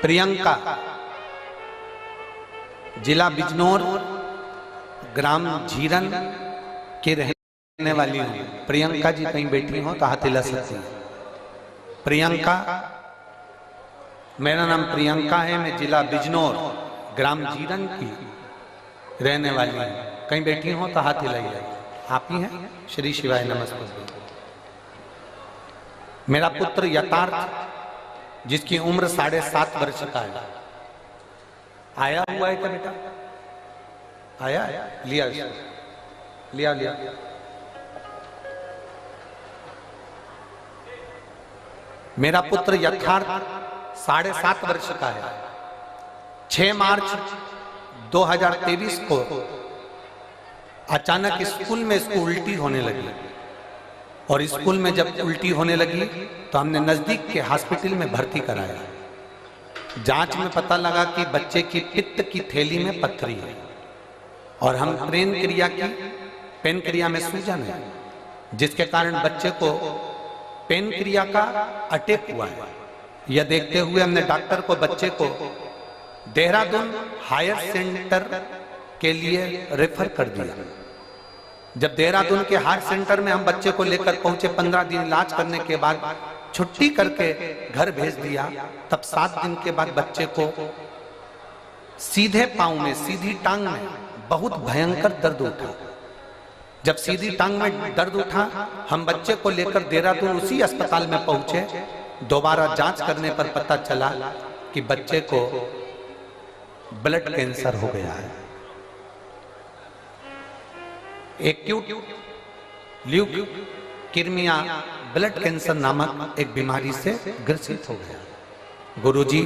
A: प्रियंका, जिला बिजनौर, ग्राम झीरन के रहने वाली हूं। प्रियंका जी कहीं बैठी हो तो हाथ हिला सकती हैं। प्रियंका, मेरा नाम प्रियंका है, मैं जिला बिजनौर ग्राम झीरन की रहने वाली हूं। कहीं बैठी हो तो हाथ हिलाइए। आप ही हैं? श्री शिवाय नमस्ते। मेरा पुत्र यथार्थ, जिसकी उम्र 7.5 वर्ष का है, आया हुआ है क्या बेटा? आया? लिया लिया लिया। मेरा पुत्र यथार्थ 7.5 वर्ष का है। 6 मार्च 2023 को अचानक स्कूल में इसको उल्टी होने लगी और स्कूल में जब उल्टी होने लगी तो हमने नजदीक के हॉस्पिटल में भर्ती कराया। जांच में पता लगा कि बच्चे की पित्त की थैली में पथरी है और हम पेन क्रिया में सूजन है, जिसके कारण बच्चे को पेन क्रिया का अटैक हुआ है। यह देखते हुए हमने डॉक्टर को बच्चे को देहरादून हायर सेंटर के लिए रेफर कर दिया। जब देहरादून के हार्ट सेंटर में हम बच्चे को लेकर पहुंचे, 15 दिन इलाज करने के बाद छुट्टी करके घर भेज दिया। तब 7 दिन के बाद बच्चे को सीधे पांव में, सीधी टांग में बहुत भयंकर दर्द उठा। जब सीधी टांग में दर्द उठा, हम बच्चे को लेकर देहरादून उसी अस्पताल में पहुंचे। दोबारा जांच करने पर पता चला कि बच्चे को ब्लड कैंसर हो गया है। एक्यूट ल्यूकेमिया ब्लड कैंसर नामक एक बीमारी से ग्रसित हो गया। गुरुजी,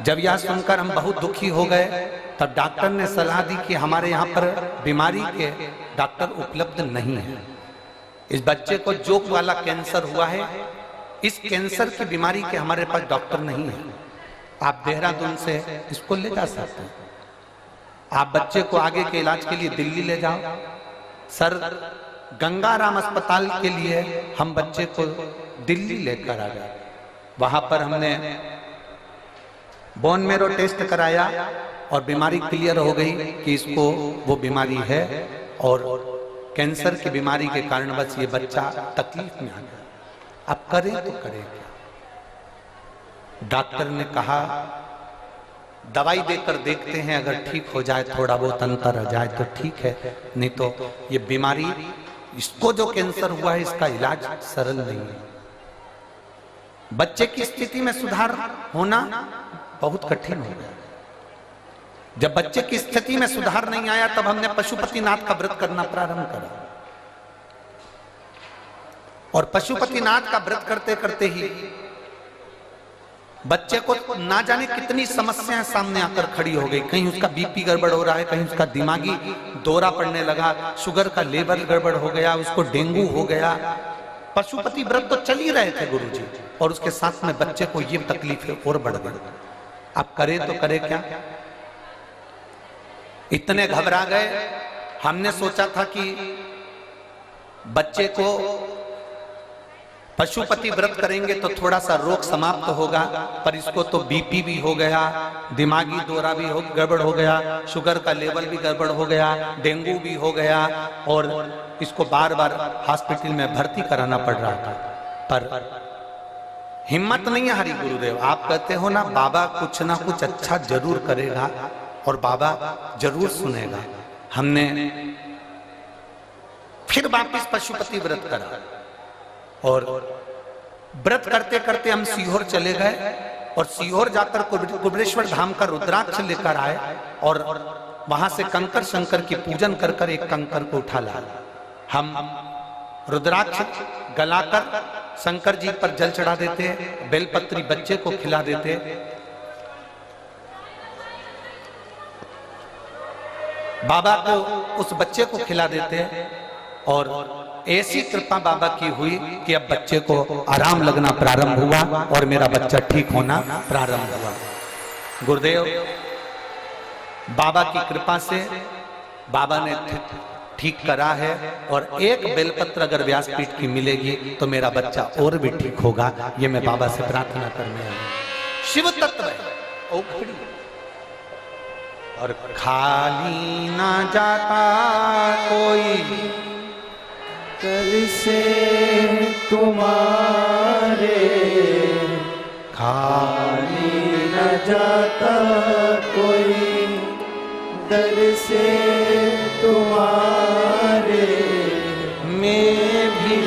A: जब यह सुनकर हम बहुत दुखी हो गए, तब डॉक्टर ने सलाह दी कि हमारे यहाँ पर बीमारी के डॉक्टर उपलब्ध नहीं है। इस बच्चे को जोक वाला कैंसर हुआ है, इस कैंसर की बीमारी के हमारे पास डॉक्टर नहीं है। आप देहरादून से इसको ले जा सकते हैं। आप बच्चे को आगे के इलाज के लिए दिल्ली ले जाओ। सर, गंगाराम अस्पताल के लिए हम बच्चे को दिल्ली लेकर आ गए। वहां पर हमने बोन मेरो टेस्ट कराया और बीमारी क्लियर हो गई कि इसको वो बीमारी है और कैंसर की बीमारी के कारण बस ये बच्चा तकलीफ में आ गया। अब करें तो करें क्या? डॉक्टर ने कहा दवाई देकर देखते हैं, अगर ठीक हो जाए, थोड़ा बहुत अंतर आ जाए तो ठीक है, नहीं तो ये बीमारी, इसको जो कैंसर हुआ है इसका इलाज सरल नहीं है। बच्चे की स्थिति में सुधार होना बहुत कठिन हो गया। जब बच्चे की स्थिति में सुधार नहीं आया, तब हमने पशुपतिनाथ का व्रत करना प्रारंभ करा और पशुपतिनाथ का व्रत करते करते ही बच्चे को ना जाने कितनी समस्याएं सामने आकर खड़ी हो गई। कहीं उसका बीपी गड़बड़ हो रहा है, कहीं उसका दिमागी दौरा पड़ने लगा, शुगर का लेवल गड़बड़ हो गया, उसको डेंगू हो गया। पशुपति व्रत तो चल ही रहे थे गुरुजी, और उसके साथ में बच्चे को ये तकलीफें और बढ़ गई। अब करे तो करे क्या? इतने घबरा गए। हमने सोचा था कि बच्चे को पशुपति व्रत करेंगे तो थोड़ा सा रोग समाप्त होगा, पर इसको तो बीपी भी हो गया, दिमागी दौरा भी गड़बड़ हो गया, शुगर का लेवल भी गड़बड़ हो गया, डेंगू भी हो गया, और इसको बार बार हॉस्पिटल में भर्ती कराना पड़ रहा था। पर हिम्मत नहीं हारी गुरुदेव। आप कहते हो ना, बाबा कुछ ना कुछ अच्छा जरूर करेगा और बाबा जरूर सुनेगा। हमने फिर वापिस पशुपति व्रत करा, और व्रत करते करते हम सीहोर चले गए, और सीहोर जाकर कुबरेश्वर धाम का रुद्राक्ष लेकर आए, और वहां से कंकर शंकर की पूजन कर कर एक कंकर को उठा लाए। हम रुद्राक्ष गलाकर शंकर जी पर जल चढ़ा देते, बेलपत्री बच्चे को खिला देते। बाबा को उस बच्चे को खिला देते, और ऐसी कृपा बाबा की हुई कि अब बच्चे को आराम लगना प्रारंभ हुआ और मेरा बच्चा ठीक होना प्रारंभ हुआ। गुरुदेव बाबा की कृपा से बाबा ने ठीक करा है, और एक बेलपत्र अगर व्यासपीठ की मिलेगी तो मेरा बच्चा और भी ठीक होगा। ये मैं बाबा से प्रार्थना करने आया। शिव तत्व है और खाली ना जाता कोई
B: कर से तुम्हारे, खाली न जाता कोई दर से तुम्हारे। मैं भी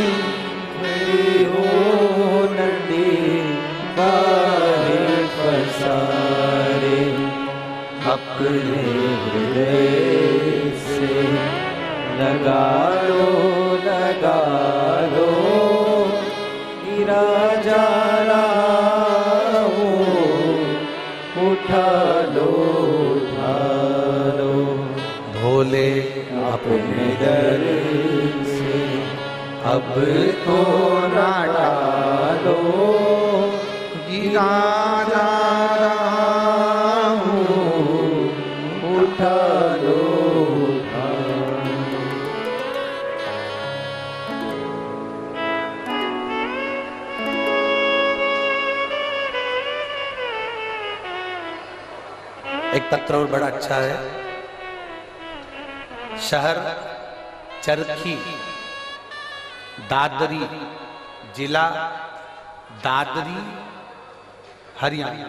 B: खड़ी हूँ नदी बाहर पसारे, अपने हृदय से लगा लो गिरा जा रहा हूँ, उठा लो
A: भोले
B: अपने दर से अब तो ना डालो, गिरा जा रहा हूँ, उठा लो।
A: एक पत्र और बड़ा अच्छा है। शहर चरखी, दादरी, जिला दादरी, हरियाणा।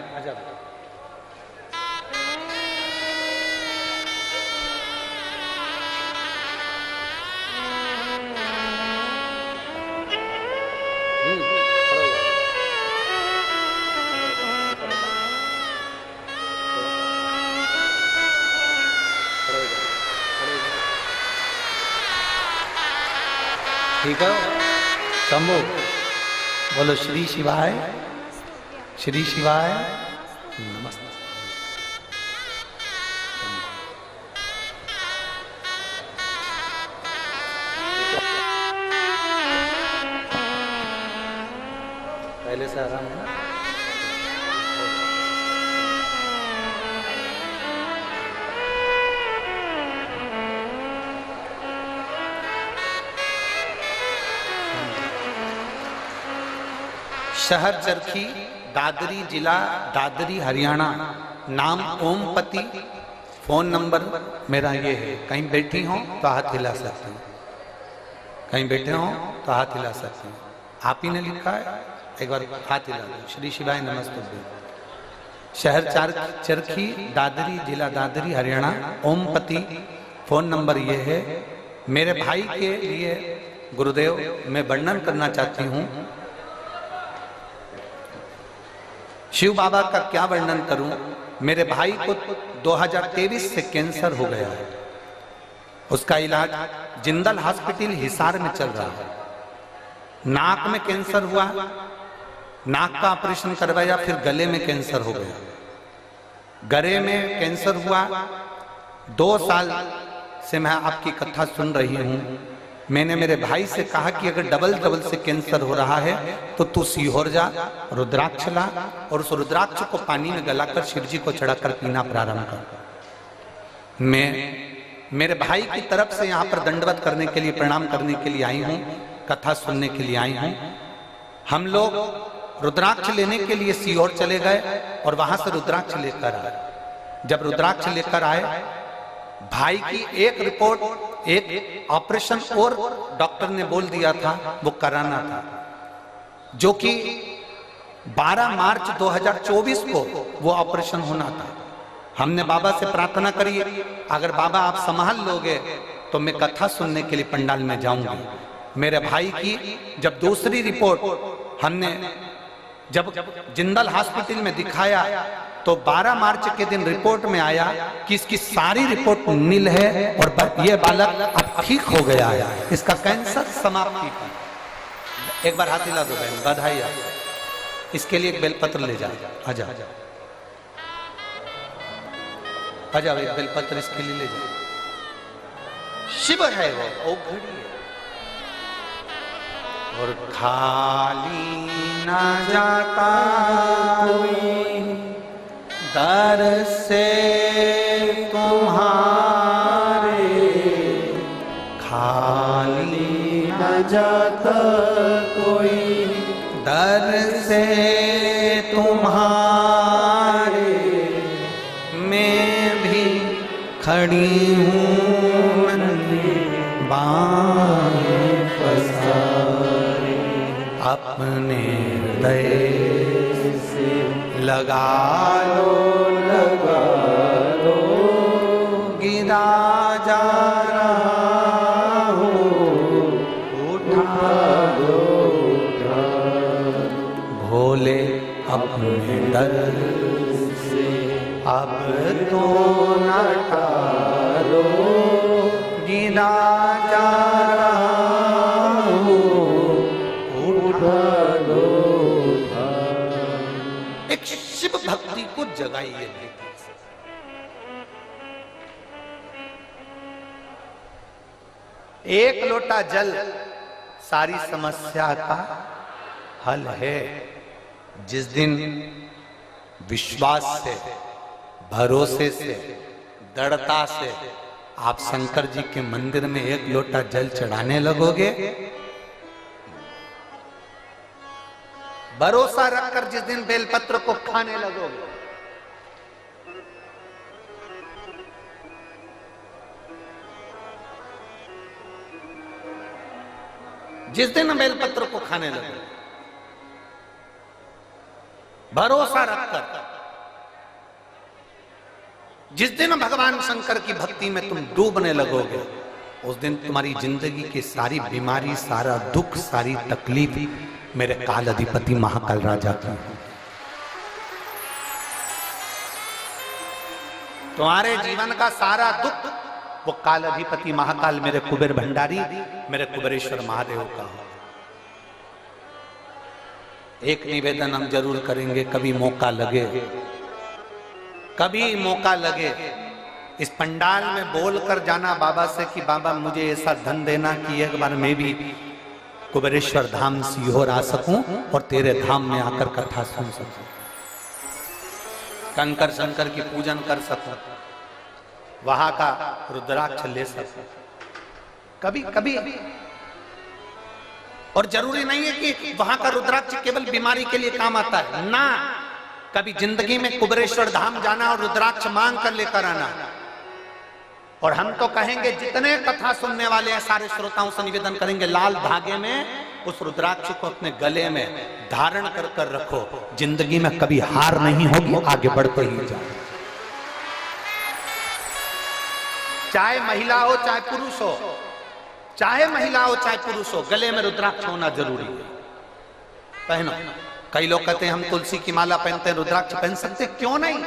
A: ठीक है, शंभू बोलो श्री शिवाय, श्री शिवाय नमस्ते। पहले से आराम है ना? शहर चरखी, दादरी, जिला दादरी, हरियाणा। नाम ओमपति। फोन नंबर मेरा ये है। कहीं बैठी हो तो हाथ हिला सकते हैं, कहीं बैठे हो तो हाथ हिला सकते हैं। आप ही ने लिखा है, एक बार हाथ हिला दो। श्री शिवाय नमस्ते। शहर चरखी, दादरी, जिला दादरी, हरियाणा। ओमपति। फोन नंबर ये है। मेरे भाई के लिए गुरुदेव मैं वर्णन करना चाहती हूँ। शिव बाबा का क्या वर्णन करूं। मेरे भाई को 2023 से कैंसर हो गया है। उसका इलाज जिंदल हॉस्पिटल हिसार में चल रहा है। नाक में कैंसर हुआ, नाक का ऑपरेशन करवाया, फिर गले में कैंसर हो गया। गले में कैंसर हुआ। 2 साल से मैं आपकी कथा सुन रही हूं। मैंने मेरे भाई से कहा कि अगर डबल से कैंसर हो रहा है तो तू सीहोर जा, रुद्राक्ष ला और उस रुद्राक्ष को पानी में गलाकर शिव जी को चढ़ाकर पीना प्रारंभ कर। मैं मेरे भाई की तरफ से यहाँ पर दंडवत करने के लिए, प्रणाम करने के लिए आई हूँ, कथा सुनने के लिए आई हूँ। हम लोग रुद्राक्ष लेने के लिए सीहोर चले गए और वहां से रुद्राक्ष लेकर आए। जब रुद्राक्ष लेकर आए, भाई की एक रिपोर्ट, एक ऑपरेशन और डॉक्टर ने बोल दिया था वो कराना था, जो कि 12 मार्च 2024 को वो ऑपरेशन होना था। हमने बाबा से प्रार्थना करी, अगर बाबा आप संभाल लोगे तो मैं कथा सुनने के लिए पंडाल में जाऊंगी। मेरे भाई की जब दूसरी रिपोर्ट हमने जब जिंदल हॉस्पिटल में दिखाया तो 12 मार्च के दिन रिपोर्ट में आया कि इसकी सारी रिपोर्ट नील है और ये बालक अब ठीक हो गया है, इसका कैंसर समाप्ति का। एक बार हाथ हिला दो बहन, बधाई। इसके लिए एक बेलपत्र ले जाओ, आ जाओ आ जाओ, एक बेलपत्र इसके लिए ले जाओ। शिव है वो घड़ी है और खाली ना जाता कोई दर से तुम्हारे, खाली
B: न जाता कोई
A: दर से तुम्हारे, मैं भी खड़ी हूँ बाएं पसारे, अपने हृदय से लगा लो गिरा जा रहा हो, उठा दो भोले अपने दर से, अब तो न टालो गिरा जा रहा हो, उठा दो। एक शिव भक्ति को जगाइए। एक लोटा जल सारी समस्या का हल है। जिस दिन विश्वास से, भरोसे से, दृढ़ता से आप शंकर जी के मंदिर में एक लोटा जल चढ़ाने लगोगे, भरोसा रखकर जिस दिन बेलपत्र को खाने लगोगे, जिस दिन बेलपत्र को खाने लगोगे, भरोसा रखकर जिस दिन भगवान शंकर की भक्ति में तुम डूबने लगोगे, उस दिन तुम्हारी जिंदगी की सारी बीमारी, सारा दुख, सारी तकलीफ मेरे काल अधिपति महाकाल राजा की। तुम्हारे जीवन का सारा दुख वो काल अधिपति महाकाल मेरे कुबेर भंडारी, मेरे कुबेरेश्वर महादेव का हो। एक निवेदन हम जरूर करेंगे, कभी मौका लगे, कभी मौका लगे, इस पंडाल में बोलकर जाना बाबा से कि बाबा मुझे ऐसा धन देना कि एक बार मैं भी कुबेरेश्वर धाम सीहोर आ सकूं और तेरे धाम में आकर कथा सुन सकूं, कंकर शंकर की पूजन कर सकूं, वहां का रुद्राक्ष ले सकूं कभी कभी। और जरूरी नहीं है कि वहां का रुद्राक्ष केवल बीमारी के लिए काम आता है ना, कभी जिंदगी में कुबेरेश्वर धाम जाना और रुद्राक्ष मांग कर लेकर आना। और हम तो कहेंगे जितने कथा सुनने वाले हैं सारे श्रोताओं से निवेदन करेंगे, लाल धागे में उस रुद्राक्ष को अपने गले में धारण कर कर रखो, जिंदगी में कभी हार नहीं होगी, आगे बढ़ते ही जाओ। चाहे महिला हो चाहे पुरुष हो, चाहे महिला हो चाहे पुरुष हो, गले में रुद्राक्ष होना जरूरी है। पहनो। कई लोग कहते हैं हम तुलसी की माला पहनते हैं, रुद्राक्ष पहन सकते, क्यों नहीं?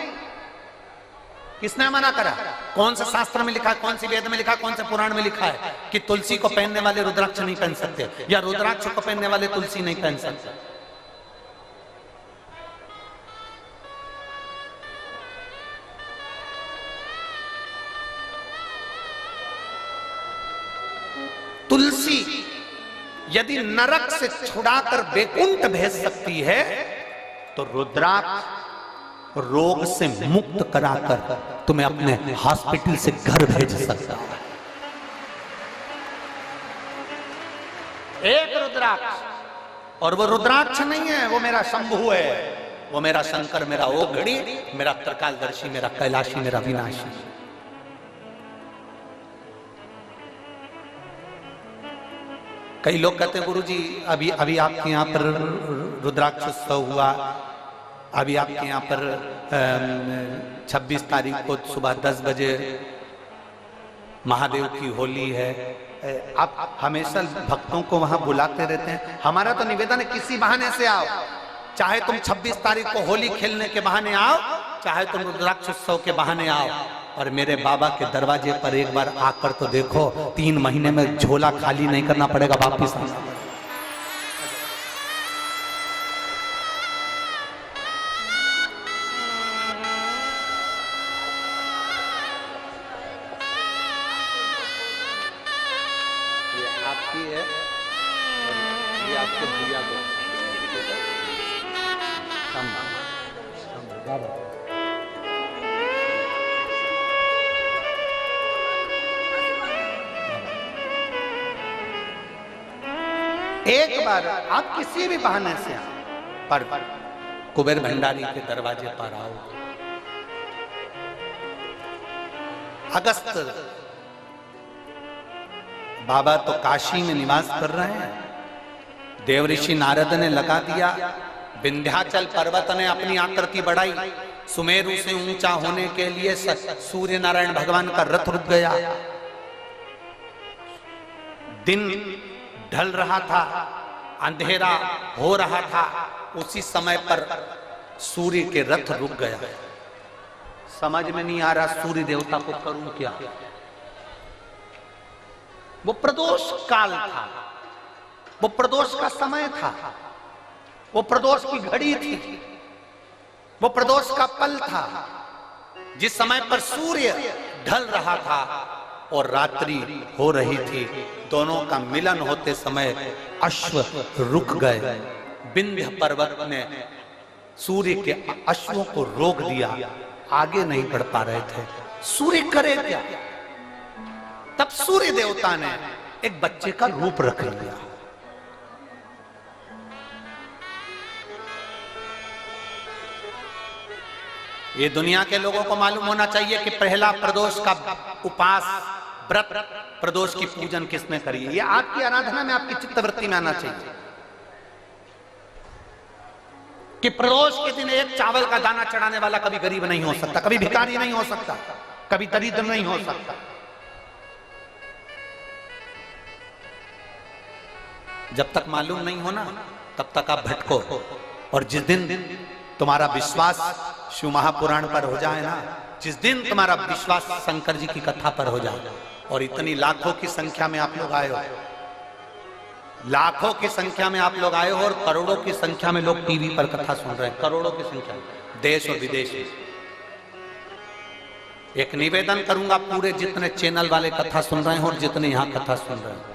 A: किसने मना करा? कौन से शास्त्र में लिखा है, कौन सी वेद में लिखा, कौन से पुराण में लिखा है कि तुलसी को पहनने वाले रुद्राक्ष नहीं पहन सकते, या रुद्राक्ष को पहनने वाले तुलसी नहीं पहन सकते? तुलसी यदि नरक से छुड़ाकर वैकुंठ भेज सकती है तो रुद्राक्ष रोग से मुक्त कराकर तुम्हें अपने हॉस्पिटल से घर भेज सकता है। एक रुद्राक्ष, और वो रुद्राक्ष नहीं है, वो मेरा शंभु है, वो मेरा शंकर, मेरा ओघड़ी, मेरा त्रिकालदर्शी, मेरा कैलाशी, मेरा विनाशी। कई लोग कहते हैं गुरुजी अभी अभी आपके यहाँ पर रुद्राक्ष उत्सव हुआ, अभी आपके यहाँ पर 26 तारीख को सुबह 10 बजे महादेव की होली है। आप हमेशा भक्तों को वहां बुलाते रहते हैं। हमारा तो निवेदन है किसी बहाने से आओ, चाहे तुम 26 तारीख को होली खेलने के बहाने आओ, चाहे तुम रुद्राक्ष उत्सव के बहाने आओ, और मेरे बाबा के दरवाजे पर एक बार आकर तो देखो, 3 महीने में झोला खाली नहीं करना पड़ेगा, वापिस आना पड़ेगा। ये आपकी है और ये आपके भैया को एक बार आप किसी भी बहाने से पर कुबेर भंडारी के दरवाजे पर आओ। अगस्त बाबा तो काशी में निवास कर रहे हैं, देवऋषि नारद ने लगा दिया, विंध्याचल पर्वत ने अपनी आकृति बढ़ाई, सुमेरु से ऊंचा होने के लिए सूर्य नारायण भगवान का रथ रुक गया। दिन ढल रहा था, अंधेरा हो रहा था, उसी समय पर सूर्य के रथ रुक गया। समझ में नहीं आ रहा सूर्य देवता को करूं क्या। वो प्रदोष काल था, वो प्रदोष का समय था, वो प्रदोष की घड़ी थी, वो प्रदोष का पल था, जिस समय पर सूर्य ढल रहा था और रात्रि हो रही थी। दोनों का मिलन होते समय अश्व रुक गए। विंध्य पर्वत ने सूर्य के अश्वों को रोक दिया, आगे नहीं बढ़ पा रहे थे। सूर्य करे क्या? तब सूर्य देवता ने एक बच्चे का रूप रख लिया। ये दुनिया के लोगों को मालूम होना चाहिए कि पहला प्रदोष का उपास व्रत, प्रदोष की पूजन किसने करी है। ये आपकी आराधना में, आपकी चित्तवृत्ति में आना चाहिए कि प्रदोष के दिन एक चावल का दाना चढ़ाने वाला कभी गरीब नहीं हो सकता, कभी भिखारी नहीं हो सकता, कभी दरिद्र नहीं हो सकता। जब तक मालूम नहीं होना तब तक आप भटको, और जिस दिन तुम्हारा विश्वास शिव महापुराण पर हो जाए ना, जिस दिन तुम्हारा विश्वास शंकर जी की कथा पर हो जाए, और इतनी लाखों की संख्या में आप लोग आए हो, लाखों की संख्या में आप लोग आए हो, और करोड़ों की संख्या में लोग टीवी पर कथा सुन रहे हैं, करोड़ों की संख्या में, देश और विदेश में। एक निवेदन करूंगा, पूरे जितने चैनल वाले कथा सुन रहे हैं और जितने यहां कथा सुन रहे हैं,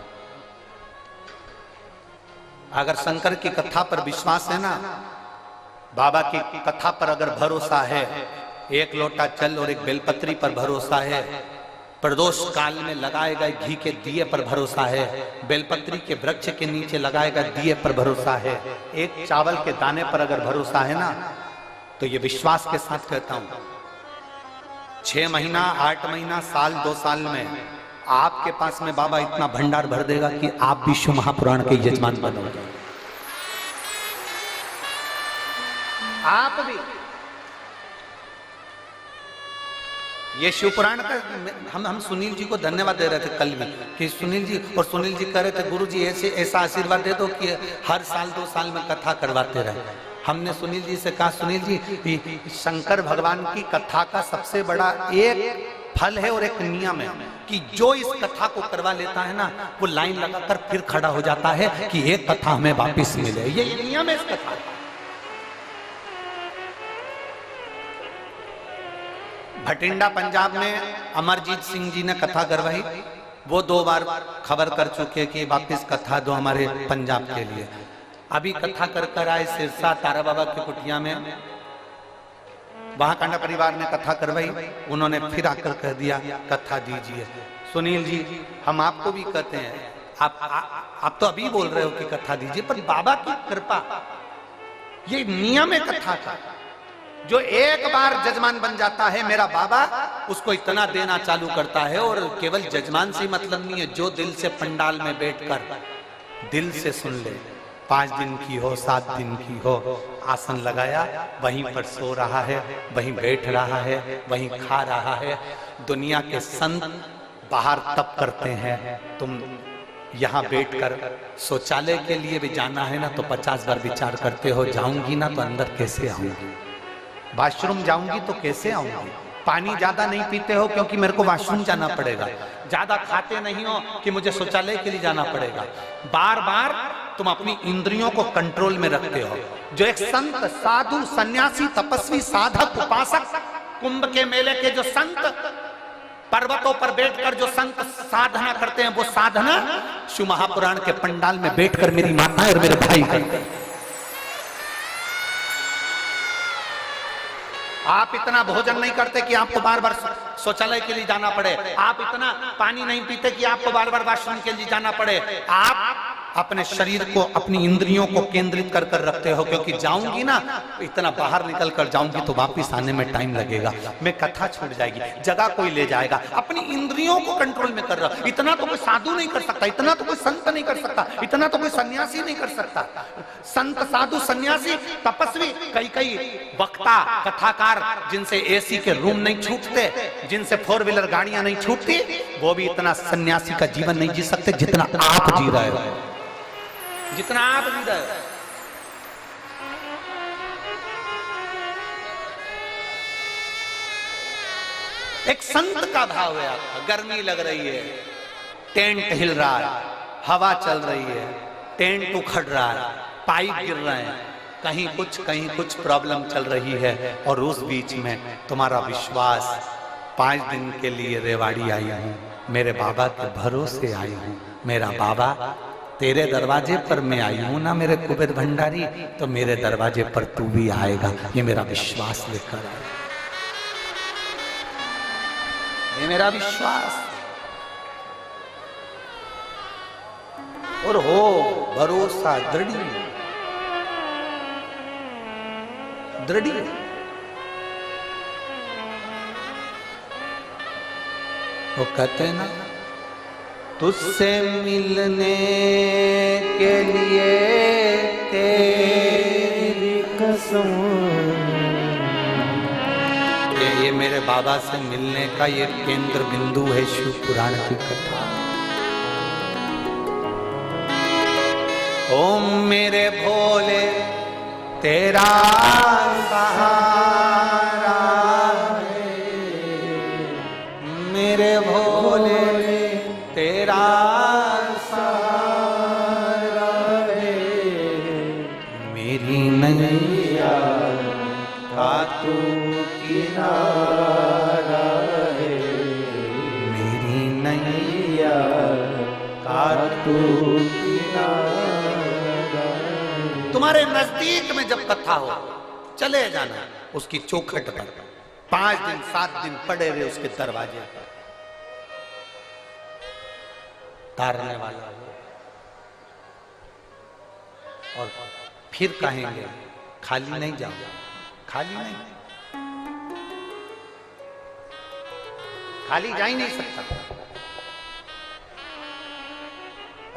A: अगर शंकर की कथा पर विश्वास है ना, बाबा की कथा पर अगर भरोसा है, एक लोटा जल और एक बेलपत्री पर भरोसा है, प्रदोष काल में लगाए गए घी के दिए पर भरोसा है, बेलपत्री के वृक्ष के नीचे लगाए गए दिए पर भरोसा है, एक चावल के दाने पर अगर भरोसा है ना, तो ये विश्वास के साथ कहता हूं 6 महीना 8 महीना साल 2 साल में आपके पास में बाबा इतना भंडार भर देगा कि आप भी शिव महापुराण के यजमान बनोगे। आप भी ये शिव पुराण का हम सुनील जी को धन्यवाद दे रहे थे कल भी, कि सुनील जी कह रहे थे गुरु जी ऐसा आशीर्वाद दे दो कि हर साल 2 साल में कथा करवाते रहे। हमने सुनील जी से कहा, सुनील जी शंकर भगवान की कथा का सबसे बड़ा एक फल है और एक नियम है कि जो इस कथा को करवा लेता है ना, वो लाइन लगाकर फिर खड़ा हो जाता है कि एक कथा हमें वापस मिले। ये नियम है इस कथा का। भटिंडा पंजाब में अमरजीत सिंह जी ने कथा करवाई, वो 2 बार खबर कर चुके कि वापिस कथा दो हमारे पंजाब के लिए। अभी कथा कर आए सिरसा तारा बाबा की कुटिया में, वहां कांडा परिवार ने कथा करवाई, उन्होंने फिर आकर कह दिया कथा दीजिए। सुनील जी, हम आपको भी कहते हैं, आप तो अभी बोल रहे हो कि कथा दीजिए, पर बाबा की कृपा, ये नियम है कथा का। जो एक बार जजमान बन जाता है मेरा बाबा, उसको इतना देना चालू करता है। और केवल जजमान से मतलब नहीं है, जो दिल से पंडाल में बैठकर दिल से सुन ले, 5 दिन की हो 7 दिन की हो, आसन लगाया वहीं पर सो रहा है, वहीं बैठ रहा है, वहीं खा रहा है। दुनिया के संत बाहर तप करते हैं, तुम यहाँ बैठकर शौचालय के लिए भी जाना है ना तो 50 बार विचार करते हो, जाऊंगी ना तो अंदर कैसे आऊंगी, वॉशरूम जाऊंगी तो कैसे आऊंगी। पानी ज्यादा नहीं पीते हो क्योंकि मेरे को वॉशरूम जाना पड़ेगा, ज्यादा खाते नहीं हो कि मुझे शौचालय के लिए जाना पड़ेगा। बार बार तुम अपनी इंद्रियों को कंट्रोल में रखते हो। जो एक संत, साधु, सन्यासी, तपस्वी, साधक, उपासक, कुंभ के मेले के जो संत, पर्वतों पर बैठकर जो संत साधना करते हैं, वो साधना शिव महापुराण के पंडाल में बैठकर मेरी माता और मेरे भाई करते हैं। आप इतना भोजन नहीं करते कि आपको बार बार शौचालय के लिए जाना पड़े, आप इतना पानी नहीं पीते कि आपको बार बार वॉशरूम के लिए जाना पड़े। आप अपने शरीर को, अपनी इंद्रियों को केंद्रित कर कर रखते हो, क्योंकि जाऊंगी ना, इतना बाहर निकल कर जाऊंगी तो वापिस आने में टाइम लगेगा, मैं कथा छूट जाएगी, जगह कोई ले जाएगा। अपनी इंद्रियों को कंट्रोल में कर रहा। इतना तो कोई साधु नहीं कर सकता, इतना तो कोई संत नहीं कर सकता, इतना तो कोई सन्यासी नहीं कर सकता। संत, साधु, सन्यासी, तपस्वी, कई वक्ता, कथाकार, जिनसे एसी के रूम नहीं छूटते, जिनसे 4 व्हीलर गाड़ियां नहीं छूटती, वो भी इतना सन्यासी का जीवन नहीं जी सकते जितना आप जी रहे हो, जितना आप जी रहे हो। एक संत का भाव है आपका। गर्मी लग रही है, टेंट हिल रहा है, हवा चल रही है, टेंट उखड़ रहा है, पाइप गिर रहे हैं, कहीं कुछ प्रॉब्लम चल रही है, और उस बीच में तुम्हारा विश्वास, 5 दिन के लिए रेवाड़ी आई हूं, मेरे बाबा के भरोसे आई हूं, मेरा बाबा तेरे दरवाजे पर मैं आई हूं ना मेरे कुबेर भंडारी, तो मेरे दरवाजे पर तू भी आएगा, ये मेरा विश्वास लेकर आए, ये मेरा विश्वास। और हो भरोसा दृढ़, वो कहते ना, तुझसे मिलने के लिए तेरी कसम, ये मेरे बाबा से मिलने का ये केंद्र बिंदु है शिव पुराण की कथा। ओम मेरे भोले तेरा सहारा है, मेरे भोले तेरा सहारा है, मेरी नैया का तू किनारा है, मेरी नैया का तू किनारा। तुम्हारे नजदीक में जब कथा हो, चले जाना उसकी चौखट पर, 5 दिन 7 दिन पड़े रहे उसके दरवाजे पर, तारने वाला हो, और फिर कहेंगे खाली नहीं जाओ, खाली नहीं, खाली जा ही नहीं सकता।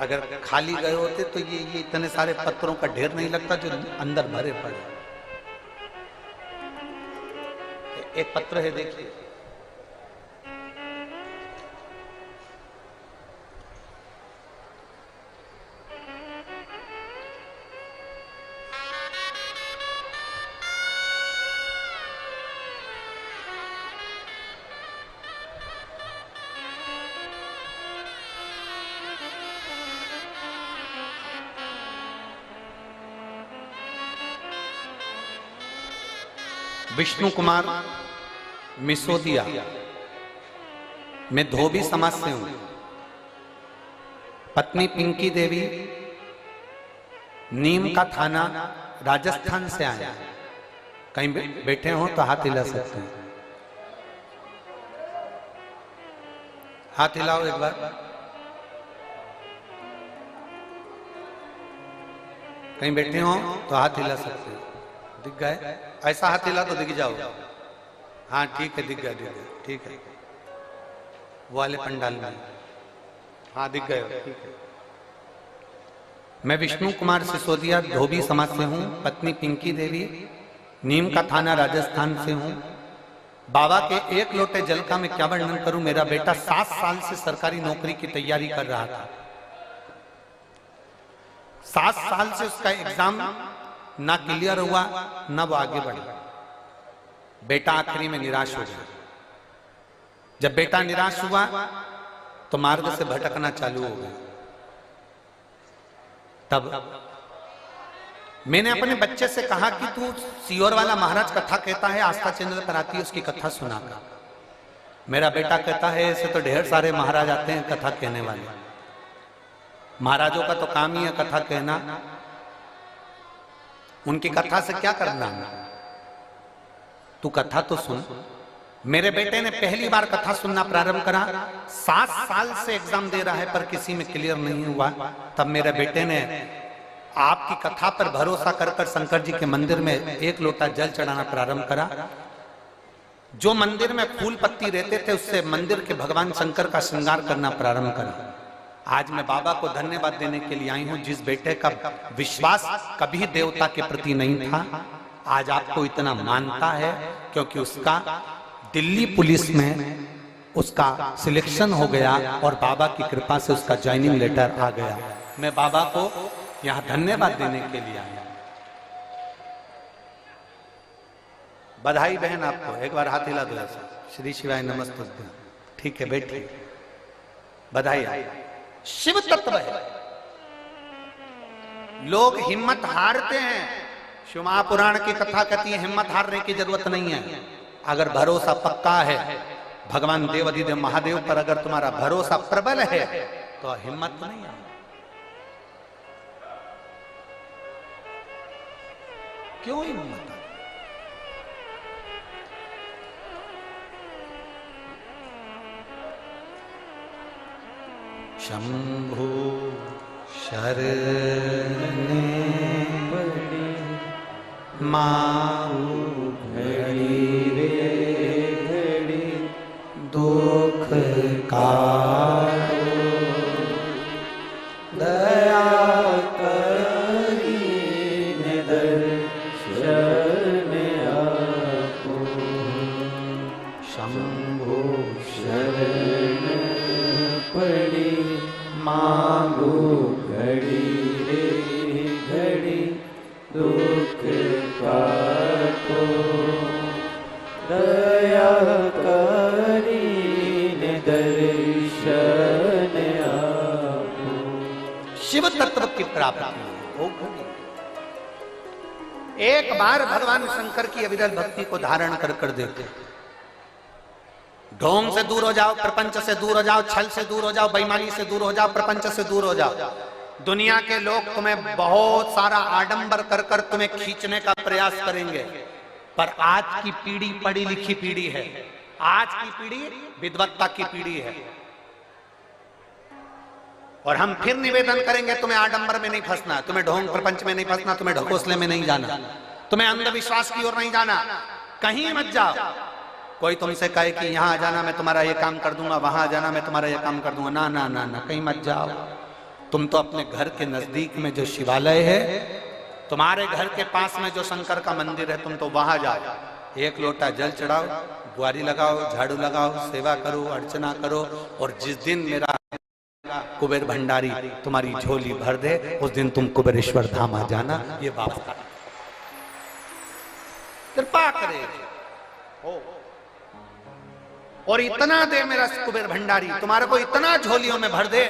A: अगर खाली गए होते तो ये इतने सारे पत्थरों का ढेर नहीं लगता जो अंदर भरे पड़े। एक पत्र है, देखिए, विष्णु कुमार मिसोदिया, मैं धोबी समाज से हूं, पत्नी पिंकी देवी नीम का थाना राजस्थान से आए। कहीं बैठे हो तो हाथ हिला सकते हैं, हाथ हिलाओ एक बार। कहीं बैठे हो तो हाथ हिला सकते हैं, दिख गए? ऐसा हाथ हिला तो दिख जाओ। हाँ ठीक है, दिख गया, दिख गया, ठीक है। वो वाले पंडाल में, हाँ दिख गए, ठीक है। मैं विष्णु कुमार सिसोदिया धोबी समाज से हूँ। पत्नी पिंकी देवी नीम का थाना राजस्थान से हूँ। बाबा के एक लोटे जल का मैं क्या वर्णन करूं। मेरा बेटा 7 साल से सरकारी नौकरी की तैयारी कर रहा था। 7 साल से उसका एग्जाम ना क्लियर हुआ, ना वो आगे बढ़ा। बेटा आखिरी में निराश हो गया। जब बेटा निराश हुआ तो मार्ग से भटकना चालू हो गया। तब मैंने अपने बच्चे से कहा कि तू सीहोर वाला महाराज कथा कहता है, आस्था चैनल पर आती है, उसकी कथा सुनाकर। मेरा बेटा कहता है ऐसे तो ढेर सारे महाराज आते हैं कथा कहने वाले, महाराजों का तो काम ही है कथा कहना, उनकी कथा से क्या करना, तू कथा तो सुन। मेरे बेटे ने पहली बार कथा सुनना प्रारंभ करा। 7 साल से एग्जाम दे रहा है पर किसी में क्लियर नहीं हुआ। तब मेरे बेटे ने आपकी कथा पर भरोसा कर कर शंकर जी के मंदिर में एक लोटा जल चढ़ाना प्रारंभ करा। जो मंदिर में फूल पत्ती रहते थे उससे मंदिर के भगवान शंकर का श्रृंगार करना प्रारंभ करा। आज मैं बाबा को धन्यवाद देने के लिए आई हूं। जिस बेटे का विश्वास कभी देवता के प्रति नहीं था, आज आपको इतना मानता है क्योंकि उसका दिल्ली पुलिस में उसका सिलेक्शन हो गया और बाबा की कृपा से उसका ज्वाइनिंग लेटर आ गया। मैं बाबा को यहां धन्यवाद देने के लिए आया। बधाई बहन आपको, एक बार हाथ हिला दो ऐसा। श्री शिवाय नमस्तुभ्यं। ठीक है बैठिए, बधाई। शिव तत्व है, लोग हिम्मत हारते हैं। शिव महापुराण की कथा कहती है हिम्मत हारने की जरूरत नहीं है। अगर भरोसा पक्का है भगवान देवाधिदेव महादेव पर, अगर तुम्हारा भरोसा प्रबल है तो हिम्मत नहीं है। क्यों हिम्मत? शंभु शरणे पड़ी माऊ घड़ी रे घड़ी दुख का दया करी दर्शन आपो। शंभु शरण पड़ी मांगो घड़ी रे घड़ी दुख काटो दया करी दर्शन आपो। शिव तत्व की प्राप्ति एक बार भगवान शंकर की अविरल भक्ति को धारण कर कर देते। ढोंग से दूर हो जाओ, प्रपंच से दूर हो जाओ, छल से दूर हो जाओ, बेईमानी से दूर हो जाओ, प्रपंच से दूर हो जाओ। दुनिया के लोग तुम्हें बहुत सारा आडंबर कर कर तुम्हें खींचने का प्रयास करेंगे, पर आज की पीढ़ी पढ़ी लिखी पीढ़ी है। आज की पीढ़ी विद्वत्ता की पीढ़ी है। और हम फिर निवेदन करेंगे तुम्हें आडंबर में नहीं फंसना, तुम्हें ढोंग प्रपंच में नहीं फंसना, तुम्हें ढकोसले में नहीं जाना, तुम्हें अंधविश्वास की ओर नहीं जाना। कहीं मत जाओ। कोई तुमसे कहे कि यहाँ आ जाना मैं तुम्हारा ये काम कर दूंगा, वहां आ जाना मैं तुम्हारा ये काम कर दूंगा, ना ना ना ना, कहीं मत जाओ। तुम तो अपने घर के नजदीक में जो शिवालय है, तुम्हारे घर के पास में जो शंकर का मंदिर है, तुम तो वहां जाओ। एक लोटा जल चढ़ाओ, बुआरी लगाओ, झाड़ू लगाओ, सेवा करो, अर्चना करो। और जिस दिन मेरा कुबेर भंडारी तुम्हारी झोली भर दे, उस दिन तुम कुबेरेश्वर धाम आ जाना। ये बाप कृपा करे हो। और इतना दे मेरा कुबेर भंडारी, तुम्हारे को इतना झोलियों में भर दे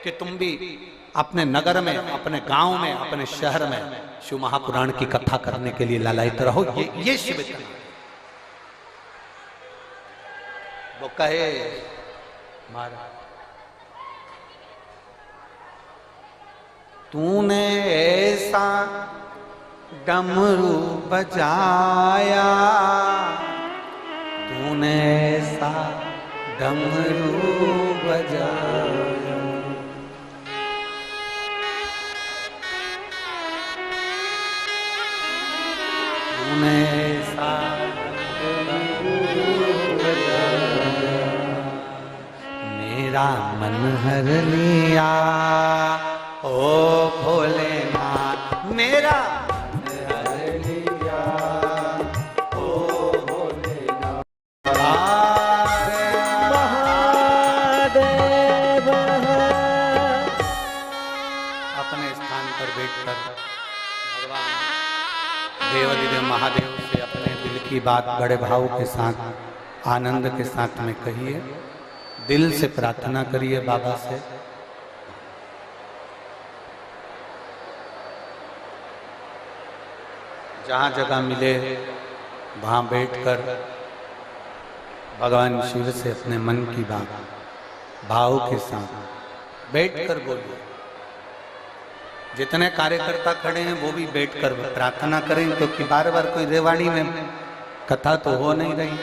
A: कि तुम भी अपने नगर में, अपने गांव में, अपने शहर में शिव महापुराण की कथा करने के लिए लालायित रहो। ये शिव वो कहे महाराज तूने ऐसा डमरू बजाया, तूने ऐसा डमरू बजाया, तूने ऐसा डमरू बजाया, मेरा मन हर लिया ओ भोलेनाथ, मेरा महादेव से अपने दिल की बात बड़े भाव के साथ, आनंद के साथ में कहिए, दिल से प्रार्थना करिए बाबा से। जहाँ जगह मिले वहाँ बैठकर भगवान शिव से अपने मन की बात भाव के साथ बैठकर बोलिए। जितने कार्यकर्ता खड़े हैं वो भी बैठकर प्रार्थना करें, क्योंकि बार बार कोई रेवाड़ी में कथा तो हो नहीं रही।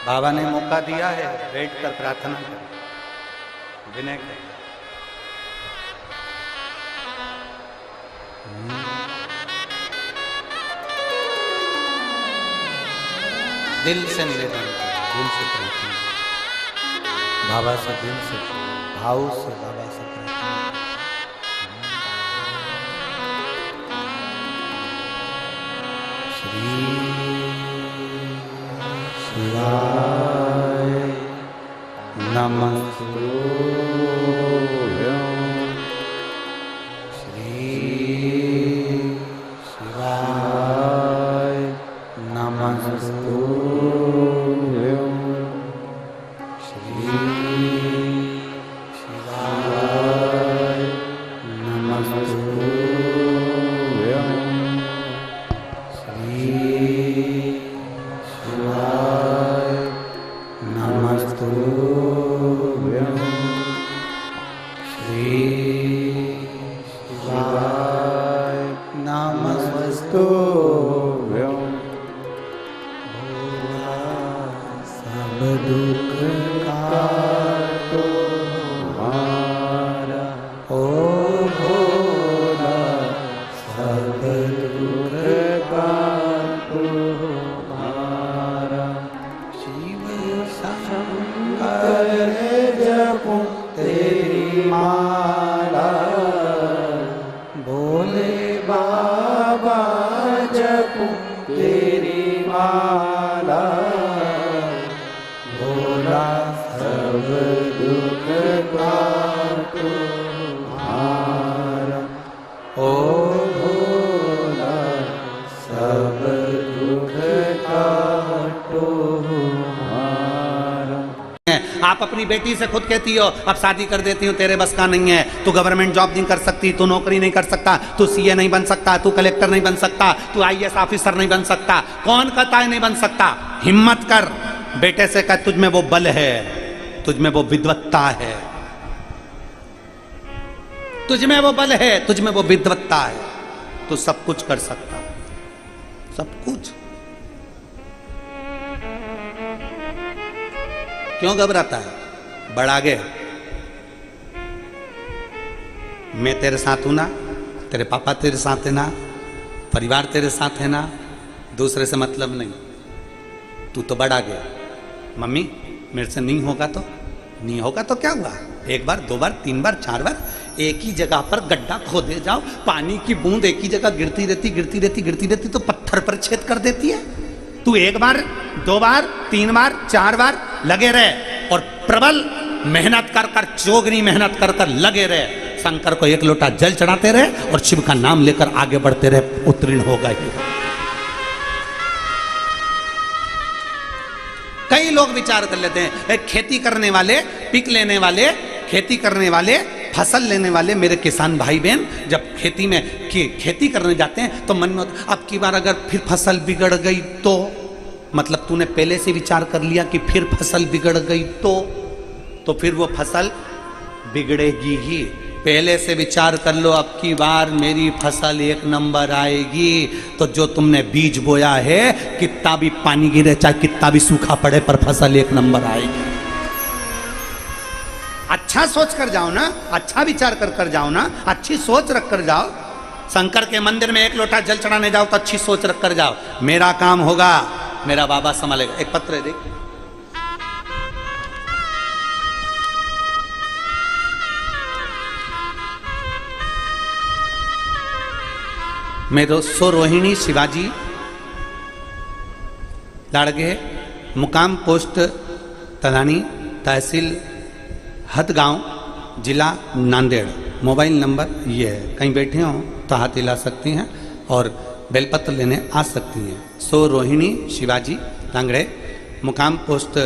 A: बाबा ने मौका दिया है, बैठकर प्रार्थना करें, विनय करें। दिल से निवेदन करें, दिल से प्रार्थना, बाबा से दिल से भाव से बाबा से प्रार्थना। शिवाय नमस्तुभ्यं, श्री शिवाय नमस्तुभ्यं, श्री शिवाय नमस्तुभ्यं, श्री नमस्तुभ्यं, श्री शिवाय नमस्तुभ्यं। भोला सब दुख काटो हमारा, ओ भोला सब दुख काटो हमारा। शिव शंकर जपो तेरी माला, भोले बाबा जपो तेरी माला, भोला सब दुख काटो हमारा, ओ भोला सब दुख काटो हमारा। आप अपनी बेटी से खुद कहती हो अब शादी कर देती हूँ, तेरे बस का नहीं है, तू गवर्नमेंट जॉब नहीं कर सकती, तू नौकरी नहीं कर सकता, तू सीए नहीं बन सकता, तू कलेक्टर नहीं बन सकता, तू आईएएस ऑफिसर नहीं बन सकता। कौन कहता है नहीं बन सकता? हिम्मत कर, बेटे से कह तुझ में वो बल है, तुझ में वो विद्वत्ता है, तुझ में वो बल है, तुझ में वो विद्वत्ता है, तू सब कुछ कर सकता, सब कुछ। क्यों घबराता है? बढ़ आगे। मैं तेरे साथ हूं ना, तेरे पापा तेरे साथ है ना, परिवार तेरे साथ है ना, दूसरे से मतलब नहीं। तू तो बढ़ आगे। मम्मी मेरे से नहीं होगा तो नहीं होगा तो क्या हुआ? एक बार, दो बार, तीन बार, चार बार एक ही जगह पर गड्ढा खोदे जाओ, पानी की बूंद एक ही जगह गिरती रहती गिरती रहती गिरती रहती तो पत्थर पर छेद कर देती है। तू एक बार, दो बार, तीन बार, चार बार लगे रहे और प्रबल मेहनत कर कर, चोगनी मेहनत कर कर लगे रहे। शंकर को एक लोटा जल चढ़ाते रहे और शिव का नाम लेकर आगे बढ़ते रहे, उत्तीर्ण हो गए। कई लोग विचार कर लेते हैं, खेती करने वाले, पिक लेने वाले, खेती करने वाले, फसल लेने वाले मेरे किसान भाई बहन जब खेती में खेती करने जाते हैं तो मन में अब की बार अगर फिर फसल बिगड़ गई तो, मतलब तूने पहले से विचार कर लिया कि फिर फसल बिगड़ गई तो फिर वो फसल बिगड़ेगी ही। पहले से विचार कर लो, अब की बार मेरी फसल 1 नंबर आएगी तो जो तुमने बीज बोया है, कितना भी पानी गिरे, चाहे कितना भी सूखा पड़े, पर फसल 1 नंबर आएगी। अच्छा सोच कर जाओ ना, अच्छा विचार कर जाओ ना, अच्छी सोच रख कर जाओ। शंकर के मंदिर में 1 लोटा जल चढ़ाने जाओ तो अच्छी सोच रख कर जाओ, मेरा काम होगा, मेरा बाबा संभालेगा। एक पत्र है, देख, मेरे सो रोहिणी शिवाजी लाड़गे, मुकाम पोस्ट तलानी, तहसील हदगांव, जिला नांदेड़। मोबाइल नंबर ये है, कहीं बैठे हो तो हाथ हिला सकती हैं और बेलपत्र लेने आ सकती हैं। सो रोहिणी शिवाजी लांगड़े, मुकाम पोस्ट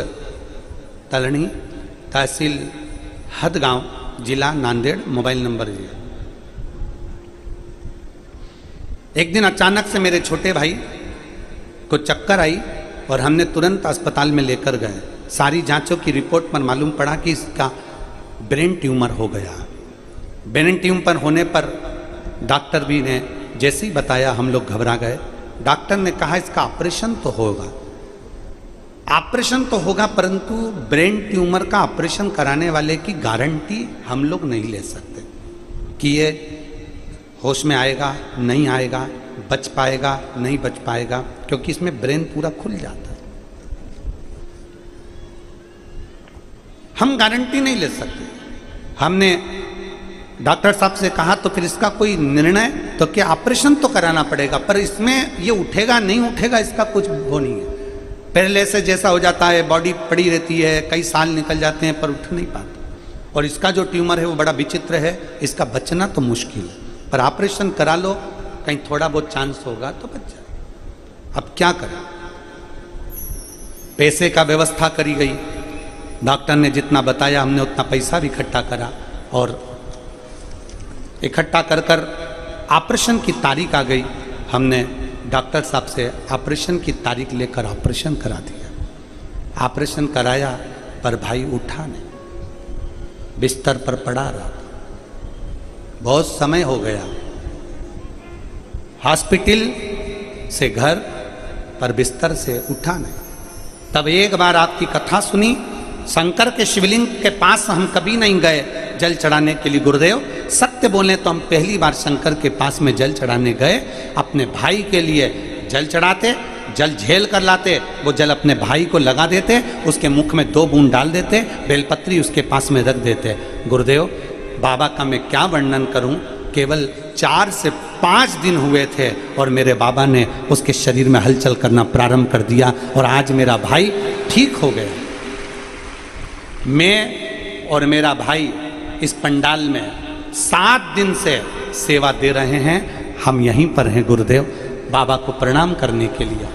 A: तलनी, तहसील हदगांव, जिला नांदेड़। मोबाइल नंबर ये है। एक दिन अचानक से मेरे छोटे भाई को चक्कर आई और हमने तुरंत अस्पताल में लेकर गए। सारी जांचों की रिपोर्ट पर मालूम पड़ा कि इसका ब्रेन ट्यूमर हो गया। ब्रेन ट्यूमर होने पर डॉक्टर भी ने जैसे ही बताया, हम लोग घबरा गए। डॉक्टर ने कहा इसका ऑपरेशन तो होगा, ऑपरेशन तो होगा, परंतु ब्रेन ट्यूमर का ऑपरेशन कराने वाले की गारंटी हम लोग नहीं ले सकते कि ये होश में आएगा, नहीं आएगा, बच पाएगा, नहीं बच पाएगा, क्योंकि इसमें ब्रेन पूरा खुल जाता है। हम गारंटी नहीं ले सकते। हमने डॉक्टर साहब से कहा तो फिर इसका कोई निर्णय, तो क्या ऑपरेशन तो कराना पड़ेगा, पर इसमें ये उठेगा नहीं उठेगा इसका कुछ वो नहीं है। पहले से जैसा हो जाता है, बॉडी पड़ी रहती है, कई साल निकल जाते हैं पर उठ नहीं पाता। और इसका जो ट्यूमर है वो बड़ा विचित्र है, इसका बचना तो मुश्किल है, पर ऑपरेशन करा लो, कहीं थोड़ा बहुत चांस होगा तो बच जाए। अब क्या करें? पैसे का व्यवस्था करी गई, डॉक्टर ने जितना बताया हमने उतना पैसा भी इकट्ठा करा और इकट्ठा कर कर ऑपरेशन की तारीख आ गई। हमने डॉक्टर साहब से ऑपरेशन की तारीख लेकर ऑपरेशन करा दिया। ऑपरेशन कराया पर भाई उठा नहीं, बिस्तर पर पड़ा रहा। बहुत समय हो गया, हॉस्पिटल से घर पर बिस्तर से उठा नहीं। तब एक बार आपकी कथा सुनी, शंकर के शिवलिंग के पास हम कभी नहीं गए जल चढ़ाने के लिए। गुरुदेव सत्य बोले तो हम पहली बार शंकर के पास में जल चढ़ाने गए, अपने भाई के लिए जल चढ़ाते, जल झेल कर लाते, वो जल अपने भाई को लगा देते, उसके मुख में 2 बूंद डाल देते, बेलपत्री उसके पास में रख देते। गुरुदेव बाबा का मैं क्या वर्णन करूं, केवल 4 से 5 दिन हुए थे और मेरे बाबा ने उसके शरीर में हलचल करना प्रारंभ कर दिया और आज मेरा भाई ठीक हो गया। मैं और मेरा भाई इस पंडाल में 7 दिन से सेवा दे रहे हैं। हम यहीं पर हैं गुरुदेव, बाबा को प्रणाम करने के लिए।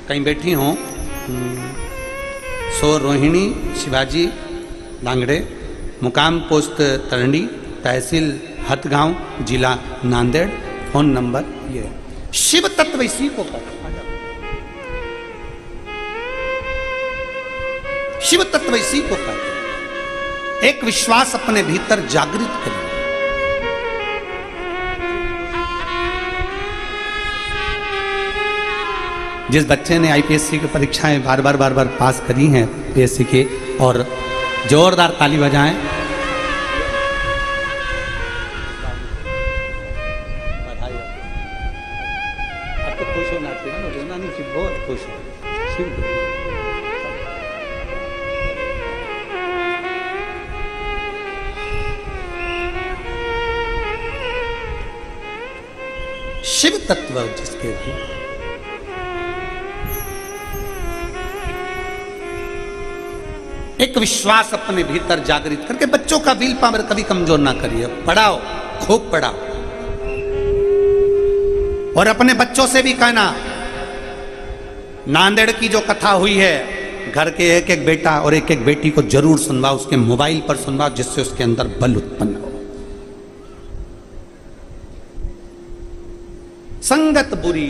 A: कहीं बैठी हूँ। सो रोहिणी शिवाजी लांगड़े, मुकाम पोस्ट तलंडी, तहसील हथगांव, जिला नांदेड़। फोन नंबर ये। शिव तत्व इसी को कहते हैं, शिव तत्व इसी को कहते हैं। एक विश्वास अपने भीतर जागृत करें। जिस बच्चे ने आईपीएससी की परीक्षाएं बार बार पास करी हैं पीएससी की, और जोरदार ताली बजाएं। आपको खुश होना चाहिए ना, रोना नहीं चाहिए, बहुत खुश हो। शिव तत्व जिसके भी एक विश्वास अपने भीतर जागृत करके, बच्चों का विल पावर कभी कमजोर ना करिए, पढ़ाओ, खूब पढ़ाओ। और अपने बच्चों से भी कहना, नांदेड़ की जो कथा हुई है, घर के एक एक बेटा और एक एक बेटी को जरूर सुनवाओ, उसके मोबाइल पर सुनवाओ, जिससे उसके अंदर बल उत्पन्न हो। संगत बुरी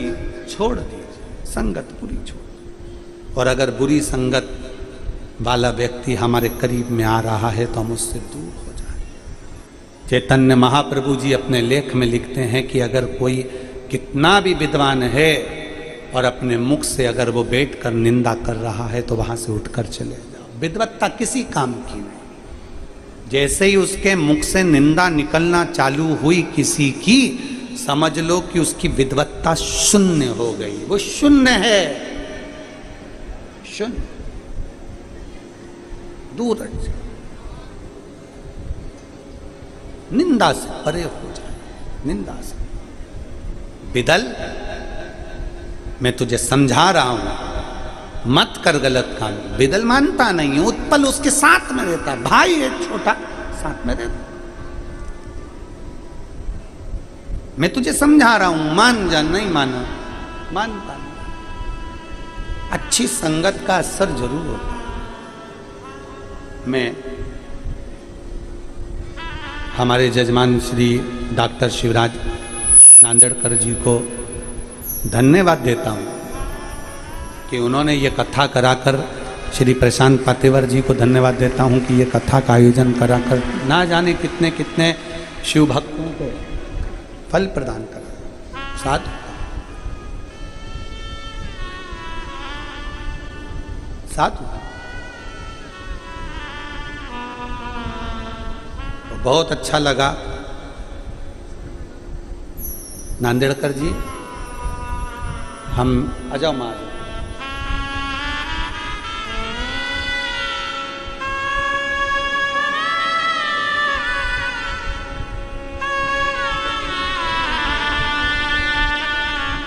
A: छोड़ दीजिए, संगत बुरी छोड़। और अगर बुरी संगत वाला व्यक्ति हमारे करीब में आ रहा है तो हम उससे दूर हो जाए। चैतन्य महाप्रभु जी अपने लेख में लिखते हैं कि अगर कोई कितना भी विद्वान है और अपने मुख से अगर वो बैठकर निंदा कर रहा है तो वहां से उठकर चले जाओ। विद्वत्ता किसी काम की नहीं। जैसे ही उसके मुख से निंदा निकलना चालू हुई किसी की, समझ लो कि उसकी विद्वत्ता शून्य हो गई। वो शून्य है, शून्य, दूर हट जाए, निंदा से परे हो जाए, निंदा से। बिदल, मैं तुझे समझा रहा हूं, मत कर गलत काम। बिदल मानता नहीं है, उत्पल उसके साथ में रहता, भाई है छोटा, साथ में रहता। मैं तुझे समझा रहा हूं, मान जा। नहीं माना, मानता नहीं। अच्छी संगत का असर जरूर होता है। मैं हमारे जजमान श्री डॉक्टर शिवराज नांदेड़कर जी को धन्यवाद देता हूं कि उन्होंने ये कथा कराकर, श्री प्रशांत पातेवर जी को धन्यवाद देता हूं कि ये कथा का आयोजन कराकर ना जाने कितने कितने शिव भक्तों को फल प्रदान करा। साधु साधु बहुत अच्छा लगा। नांदेड़कर जी, हम आ जाओ माँ,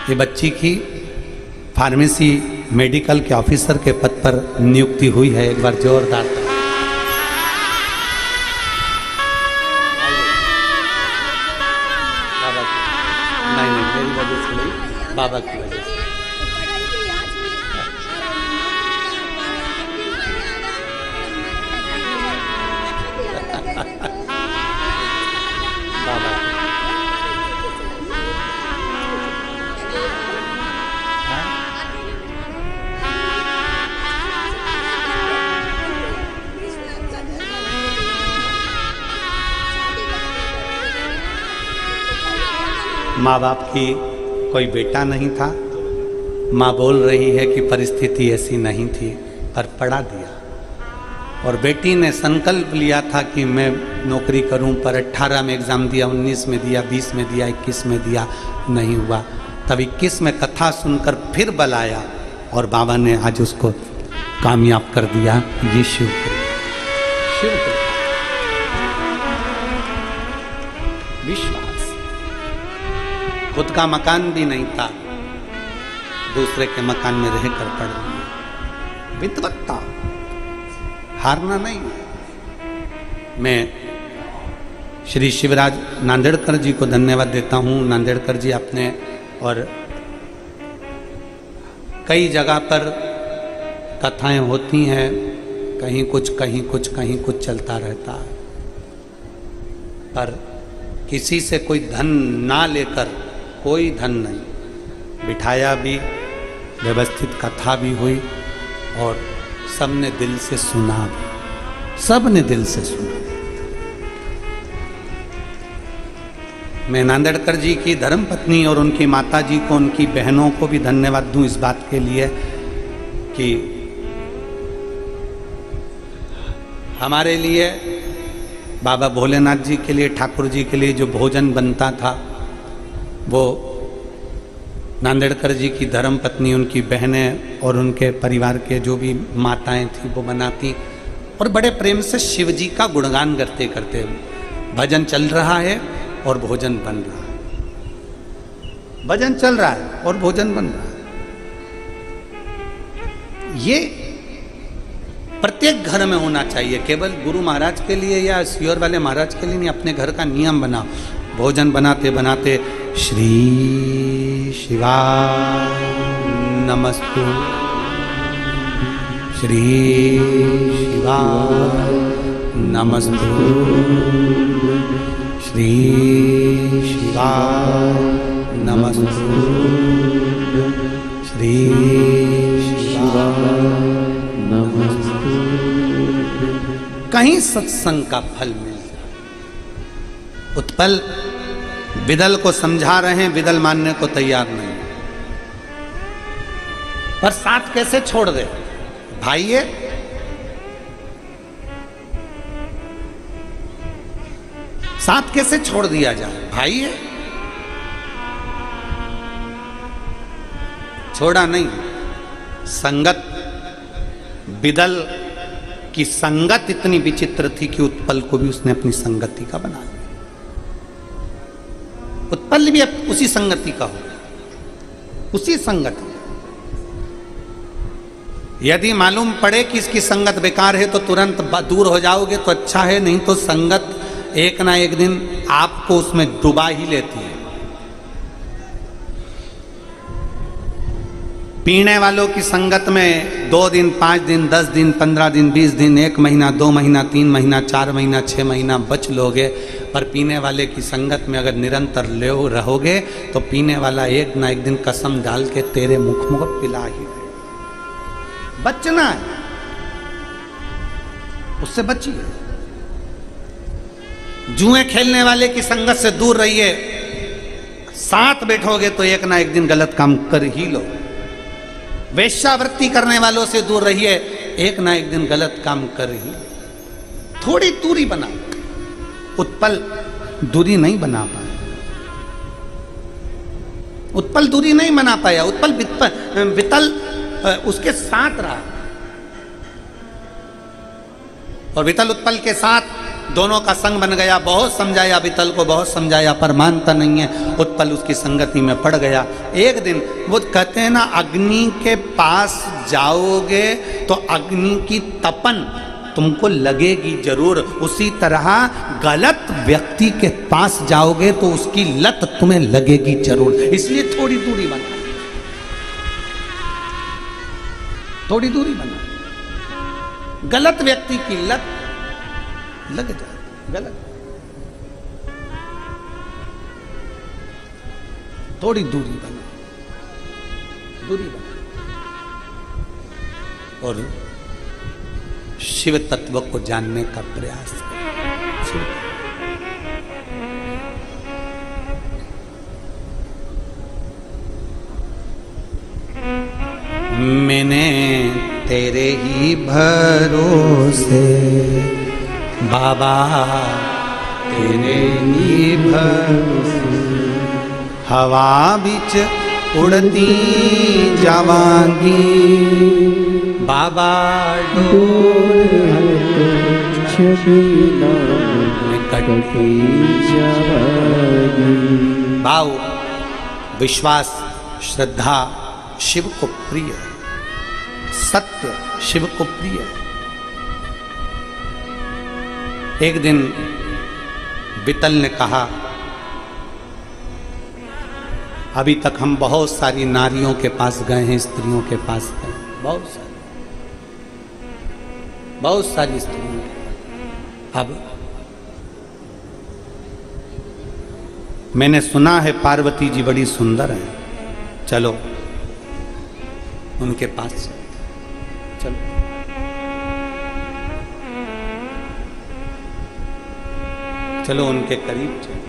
A: ये बच्ची की फार्मेसी मेडिकल के ऑफिसर के पद पर नियुक्ति हुई है। एक बार जोरदार बाबा की वजह से। बाबा माँ बाप की कोई बेटा नहीं था। माँ बोल रही है कि परिस्थिति ऐसी नहीं थी, पर पढ़ा दिया। और बेटी ने संकल्प लिया था कि मैं नौकरी करूं, पर 18 में एग्ज़ाम दिया, 19 में दिया, 20 में दिया, 21 में दिया, नहीं हुआ। तब 21 में कथा सुनकर फिर बल आया और बाबा ने आज उसको कामयाब कर दिया। ये शिव विश्वास। खुद का मकान भी नहीं था, दूसरे के मकान में रहकर पढ़ लिया। विद्वत्ता, हारना नहीं। मैं श्री शिवराज नांदेड़कर जी को धन्यवाद देता हूँ। नांदेड़कर जी अपने और कई जगह पर कथाएं होती हैं, कहीं कुछ कहीं कुछ कहीं कुछ चलता रहता है, पर किसी से कोई धन ना लेकर, कोई धन नहीं, बिठाया भी, व्यवस्थित कथा भी हुई और सबने दिल से सुना भी, सबने दिल से सुना। मैं नांदेड़कर जी की धर्मपत्नी और उनकी माता जी को, उनकी बहनों को भी धन्यवाद दूं इस बात के लिए कि हमारे लिए, बाबा भोलेनाथ जी के लिए, ठाकुर जी के लिए जो भोजन बनता था वो नांदेड़कर जी की धर्मपत्नी, उनकी बहनें और उनके परिवार के जो भी माताएं थी वो बनाती, और बड़े प्रेम से शिव जी का गुणगान करते करते भजन चल रहा है और भोजन बन रहा है, भजन चल रहा है और भोजन बन रहा है। ये प्रत्येक घर में होना चाहिए, केवल गुरु महाराज के लिए या सियोर वाले महाराज के लिए नहीं, अपने घर का नियम बनाओ। भोजन बनाते बनाते श्री शिवाय नमस्तु, श्री शिवाय नमस्तु, श्री शिवाय नमस्तु, श्री शिवाय नमस्तु। कहीं सत्संग का फल मिल जाए, उत्पल विदल को समझा रहे हैं, विदल मानने को तैयार नहीं, पर साथ कैसे छोड़ दे भाई? ये साथ कैसे छोड़ दिया जाए भाई? ये छोड़ा नहीं। संगत, विदल की संगत इतनी विचित्र थी कि उत्पल को भी उसने अपनी संगति का बना लिया। उत्पल भी अब उसी संगति का हो, उसी संगति। यदि मालूम पड़े कि इसकी संगत बेकार है तो तुरंत दूर हो जाओगे तो अच्छा है, नहीं तो संगत एक ना एक दिन आपको उसमें डुबा ही लेती है। पीने वालों की संगत में 2 दिन, 5 दिन, 10 दिन, 15 दिन, 20 दिन, 1 महीना, 2 महीना, 3 महीना, 4 महीना, 6 महीना बच लोगे, पर पीने वाले की संगत में अगर निरंतर ले रहोगे तो पीने वाला एक ना एक दिन कसम डाल के तेरे मुख में पिला ही देगा। बचना है, उससे बचिए। जुए खेलने वाले की संगत से दूर रहिए, साथ बैठोगे तो एक ना एक दिन गलत काम कर ही लो। वेश्यावृत्ति करने वालों से दूर रहिए, एक ना एक दिन गलत काम कर ही। थोड़ी दूरी बनाओ। उत्पल दूरी नहीं बना पाया, उत्पल दूरी नहीं बना पाया। उत्पल वितल उसके साथ रहा, और वितल उत्पल के साथ दोनों का संग बन गया। बहुत समझाया वितल को, बहुत समझाया, पर मानता नहीं है। उत्पल उसकी संगति में पड़ गया। एक दिन वो कहते हैं ना, अग्नि के पास जाओगे तो अग्नि की तपन तुमको लगेगी जरूर, उसी तरह गलत व्यक्ति के पास जाओगे तो उसकी लत तुम्हें लगेगी जरूर। इसलिए थोड़ी दूरी बना, थोड़ी दूरी बना। गलत व्यक्ति की लत लग जाए, गलत, थोड़ी दूरी बना, दूरी बना। और शिव तत्व को जानने का प्रयास करें। मैंने तेरे ही भरोसे बाबा, तेरे ही भरोसे हवा बिच उड़ती जावांगी बाबा, भाव, विश्वास, श्रद्धा शिव को प्रिय है, सत्य शिव को प्रिय है। एक दिन वितल ने कहा, अभी तक हम बहुत सारी नारियों के पास गए हैं, स्त्रियों के पास गए, बहुत सारी स्त्रियों के पास। अब मैंने सुना है पार्वती जी बड़ी सुंदर है, चलो उनके पास चलो। चलो उनके करीब चलो,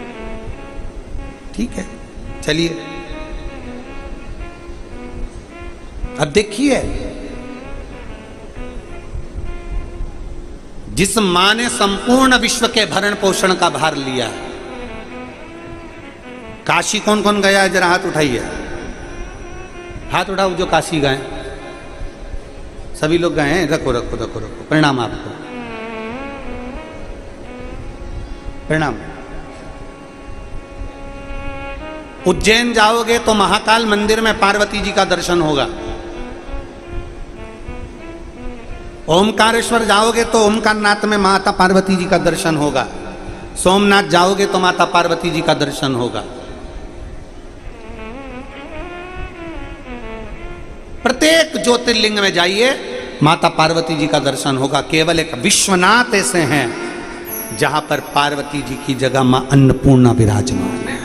A: ठीक है, चलिए। अब देखिए, जिस मां ने संपूर्ण विश्व के भरण पोषण का भार लिया, काशी कौन कौन गया है? जरा हाथ उठाइए, हाथ उठाओ जो काशी गए। सभी लोग गए हैं? रखो रखो रखो रखो, प्रणाम आपको, प्रणाम। उज्जैन जाओगे तो महाकाल मंदिर में पार्वती जी का दर्शन होगा। ओमकारेश्वर जाओगे तो ओमकारनाथ में माता पार्वती जी का दर्शन होगा। सोमनाथ जाओगे तो माता पार्वती जी का दर्शन होगा। प्रत्येक ज्योतिर्लिंग में जाइए, माता पार्वती जी का दर्शन होगा। केवल एक विश्वनाथ ऐसे हैं जहां पर पार्वती जी की जगह मां अन्नपूर्णा विराजमान है।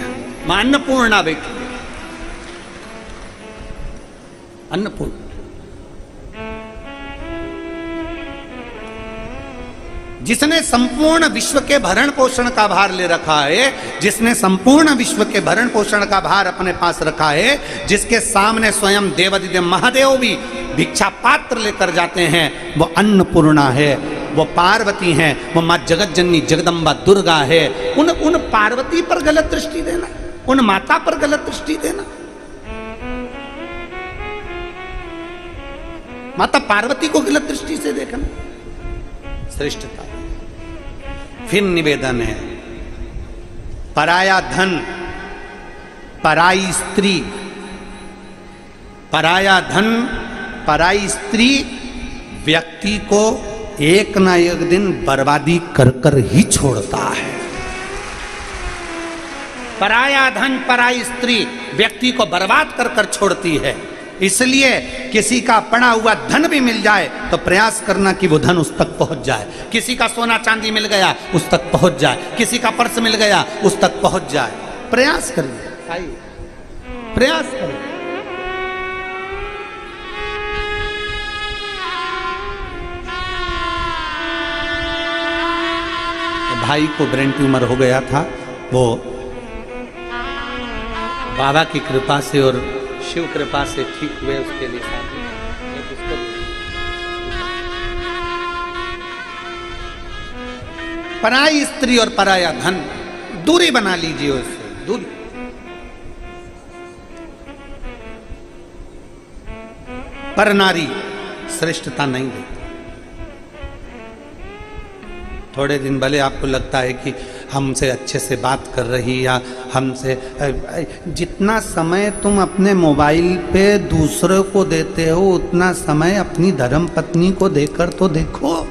A: मां अन्नपूर्णा बैठी, अन्नपूर्णा। जिसने संपूर्ण विश्व के भरण पोषण का भार ले रखा है, जिसने संपूर्ण विश्व के भरण पोषण का भार अपने पास रखा है, जिसके सामने स्वयं देवादिदेव महादेव भी भिक्षा पात्र लेकर जाते हैं, वो अन्नपूर्णा है, वो पार्वती हैं, वो माँ जगत जननी जगदम्बा दुर्गा है। उन पार्वती पर गलत दृष्टि देना, उन माता पर गलत दृष्टि देना। माता पार्वती को गलत दृष्टि से देखना श्रेष्ठता। फिर निवेदन है, पराया धन, पराई स्त्री, पराया धन, पराई स्त्री व्यक्ति को एक ना एक दिन बर्बादी कर कर ही छोड़ता है। पराया धन, पराई स्त्री व्यक्ति को बर्बाद कर कर छोड़ती है। इसलिए किसी का पड़ा हुआ धन भी मिल जाए तो प्रयास करना कि वो धन उस तक पहुंच जाए। किसी का सोना चांदी मिल गया उस तक पहुंच जाए, किसी का पर्स मिल गया उस तक पहुंच जाए। प्रयास करिए, आइए प्रयास करिए। भाई को ब्रेन ट्यूमर हो गया था, वो बाबा की कृपा से और शिव कृपा से ठीक हुए। उसके लिए पराई स्त्री और पराया धन, दूरी बना लीजिए उससे, दूरी। पर नारी श्रेष्ठता नहीं देती। थोड़े दिन भले आपको लगता है कि हमसे अच्छे से बात कर रही, या हमसे जितना समय तुम अपने मोबाइल पे दूसरे को देते हो उतना समय अपनी धर्म पत्नी को देकर तो देखो।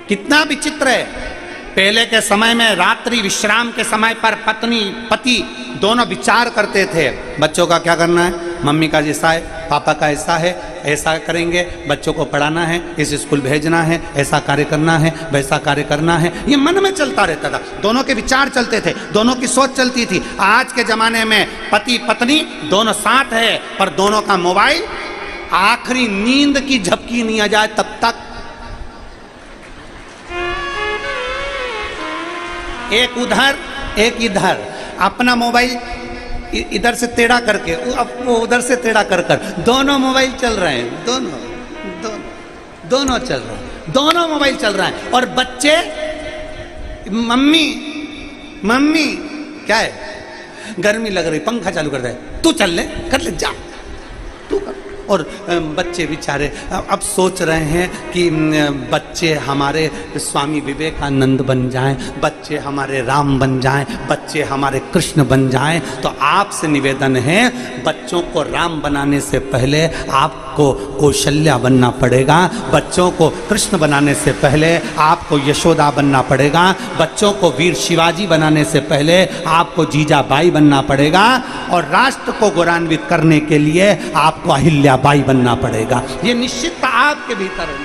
A: कितना विचित्र है। पहले के समय में रात्रि विश्राम के समय पर पत्नी पति दोनों विचार करते थे, बच्चों का क्या करना है, मम्मी का जैसा है, पापा का ऐसा है, ऐसा करेंगे, बच्चों को पढ़ाना है, इस स्कूल भेजना है, ऐसा कार्य करना है, वैसा कार्य करना है। ये मन में चलता रहता था, दोनों के विचार चलते थे, दोनों की सोच चलती थी। आज के जमाने में पति पत्नी दोनों साथ है, पर दोनों का मोबाइल आखिरी नींद की झपकी नहीं आ जाए तब तक एक उधर एक इधर, अपना मोबाइल इधर से टेढ़ा करके वो उधर से टेढ़ा कर कर दोनों मोबाइल चल रहे हैं, दोनों चल रहे हैं, दोनों मोबाइल चल रहा है। और बच्चे मम्मी मम्मी क्या है, गर्मी लग रही, पंखा चालू कर दे, तू चल ले, कर ले, जा तू कर। और बच्चे बेचारे अब सोच रहे हैं कि बच्चे हमारे स्वामी विवेकानंद बन जाएं, बच्चे हमारे राम बन जाएं, बच्चे हमारे कृष्ण बन जाएं। तो आपसे निवेदन है, बच्चों को राम बनाने से पहले आपको कौशल्या बनना पड़ेगा, बच्चों को कृष्ण बनाने से पहले आपको यशोदा बनना पड़ेगा, बच्चों को वीर शिवाजी बनाने से पहले आपको जीजाबाई बनना पड़ेगा, और राष्ट्र को गौरवान्वित करने के लिए आपको अहिल्या बाई बनना पड़ेगा। ये निश्चित आपके भीतर है।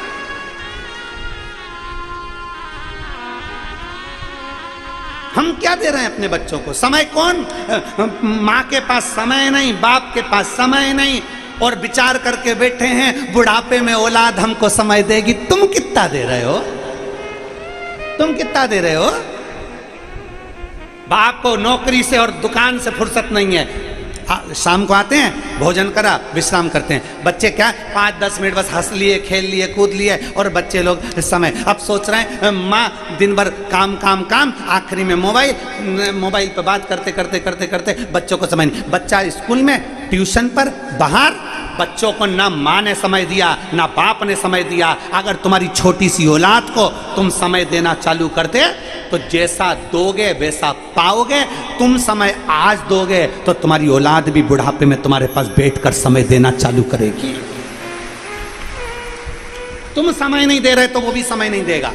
A: हम क्या दे रहे हैं अपने बच्चों को? समय कौन, माँ के पास समय नहीं, बाप के पास समय नहीं, और विचार करके बैठे हैं बुढ़ापे में औलाद हमको समय देगी। तुम कितना दे रहे हो? तुम कितना दे रहे हो? बाप को नौकरी से और दुकान से फुर्सत नहीं है, शाम को आते हैं, भोजन करा, विश्राम करते हैं। बच्चे क्या 5-10 मिनट बस हंस लिए, खेल लिए, कूद लिए, और बच्चे लोग समय अब सोच रहे हैं माँ दिन भर काम काम काम, आखिरी में मोबाइल पर बात करते करते करते करते बच्चों को समय नहीं। बच्चा स्कूल में, ट्यूशन पर, बाहर, बच्चों को ना माँ ने समय दिया ना बाप ने समय दिया। अगर तुम्हारी छोटी सी औलाद को तुम समय देना चालू करते तो जैसा दोगे वैसा पाओगे। तुम समय आज दोगे तो तुम्हारी औलाद भी बुढ़ापे में तुम्हारे पास बैठकर समय देना चालू करेगी। तुम समय नहीं दे रहे तो वो भी समय नहीं देगा,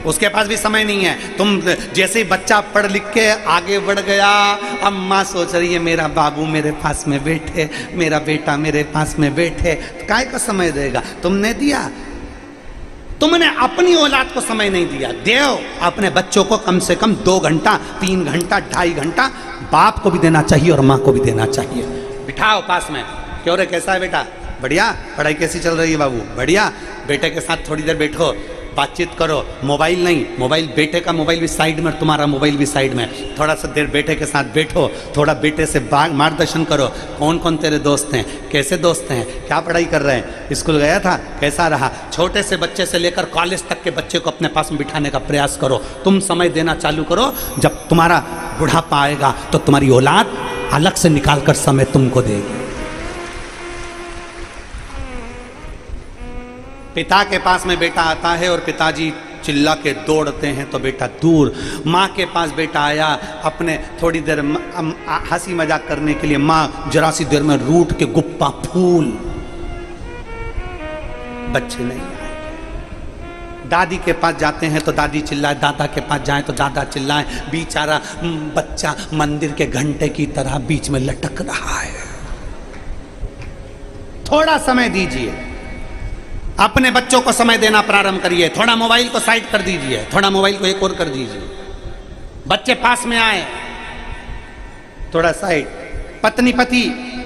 A: उसके पास भी समय नहीं है। तुम जैसे ही बच्चा पढ़ लिख के आगे बढ़ गया, अब माँ सोच रही है मेरा बाबू मेरे पास में बैठे, मेरा बेटा मेरे पास में बैठे, तो काय का समय देगा? तुमने दिया, तुमने अपनी औलाद को समय नहीं दिया। देव अपने बच्चों को कम से कम 2 घंटा, 3 घंटा, 2.5 घंटा बाप को भी देना चाहिए और माँ को भी देना चाहिए। बिठाओ पास में, क्यों रे कैसा है बेटा, बढ़िया, पढ़ाई कैसी चल रही है बाबू, बढ़िया, बेटे के साथ थोड़ी देर बैठो, बातचीत करो, मोबाइल नहीं, मोबाइल बेटे का मोबाइल भी साइड में, तुम्हारा मोबाइल भी साइड में, थोड़ा सा देर बेटे के साथ बैठो, थोड़ा बेटे से मार्गदर्शन करो, कौन कौन तेरे दोस्त हैं, कैसे दोस्त हैं, क्या पढ़ाई कर रहे हैं, स्कूल गया था, कैसा रहा। छोटे से बच्चे से लेकर कॉलेज तक के बच्चे को अपने पास में बिठाने का प्रयास करो। तुम समय देना चालू करो, जब तुम्हारा बुढ़ापा आएगा तो तुम्हारी औलाद अलग से निकाल कर समय तुमको देगी। पिता के पास में बेटा आता है और पिताजी चिल्ला के दौड़ते हैं तो बेटा दूर। माँ के पास बेटा आया, अपने थोड़ी देर हंसी मजाक करने के लिए, माँ जरा सी देर में रूठ के गुप्पा फूल, बच्चे नहीं आए। दादी के पास जाते हैं तो दादी चिल्लाए, दादा के पास जाए तो दादा चिल्लाए, बेचारा बच्चा मंदिर के घंटे की तरह बीच में लटक रहा है। थोड़ा समय दीजिए, अपने बच्चों को समय देना प्रारंभ करिए, थोड़ा मोबाइल को साइड कर दीजिए, थोड़ा मोबाइल को एक और कर दीजिए, बच्चे पास में आए, थोड़ा साइड। पत्नी पति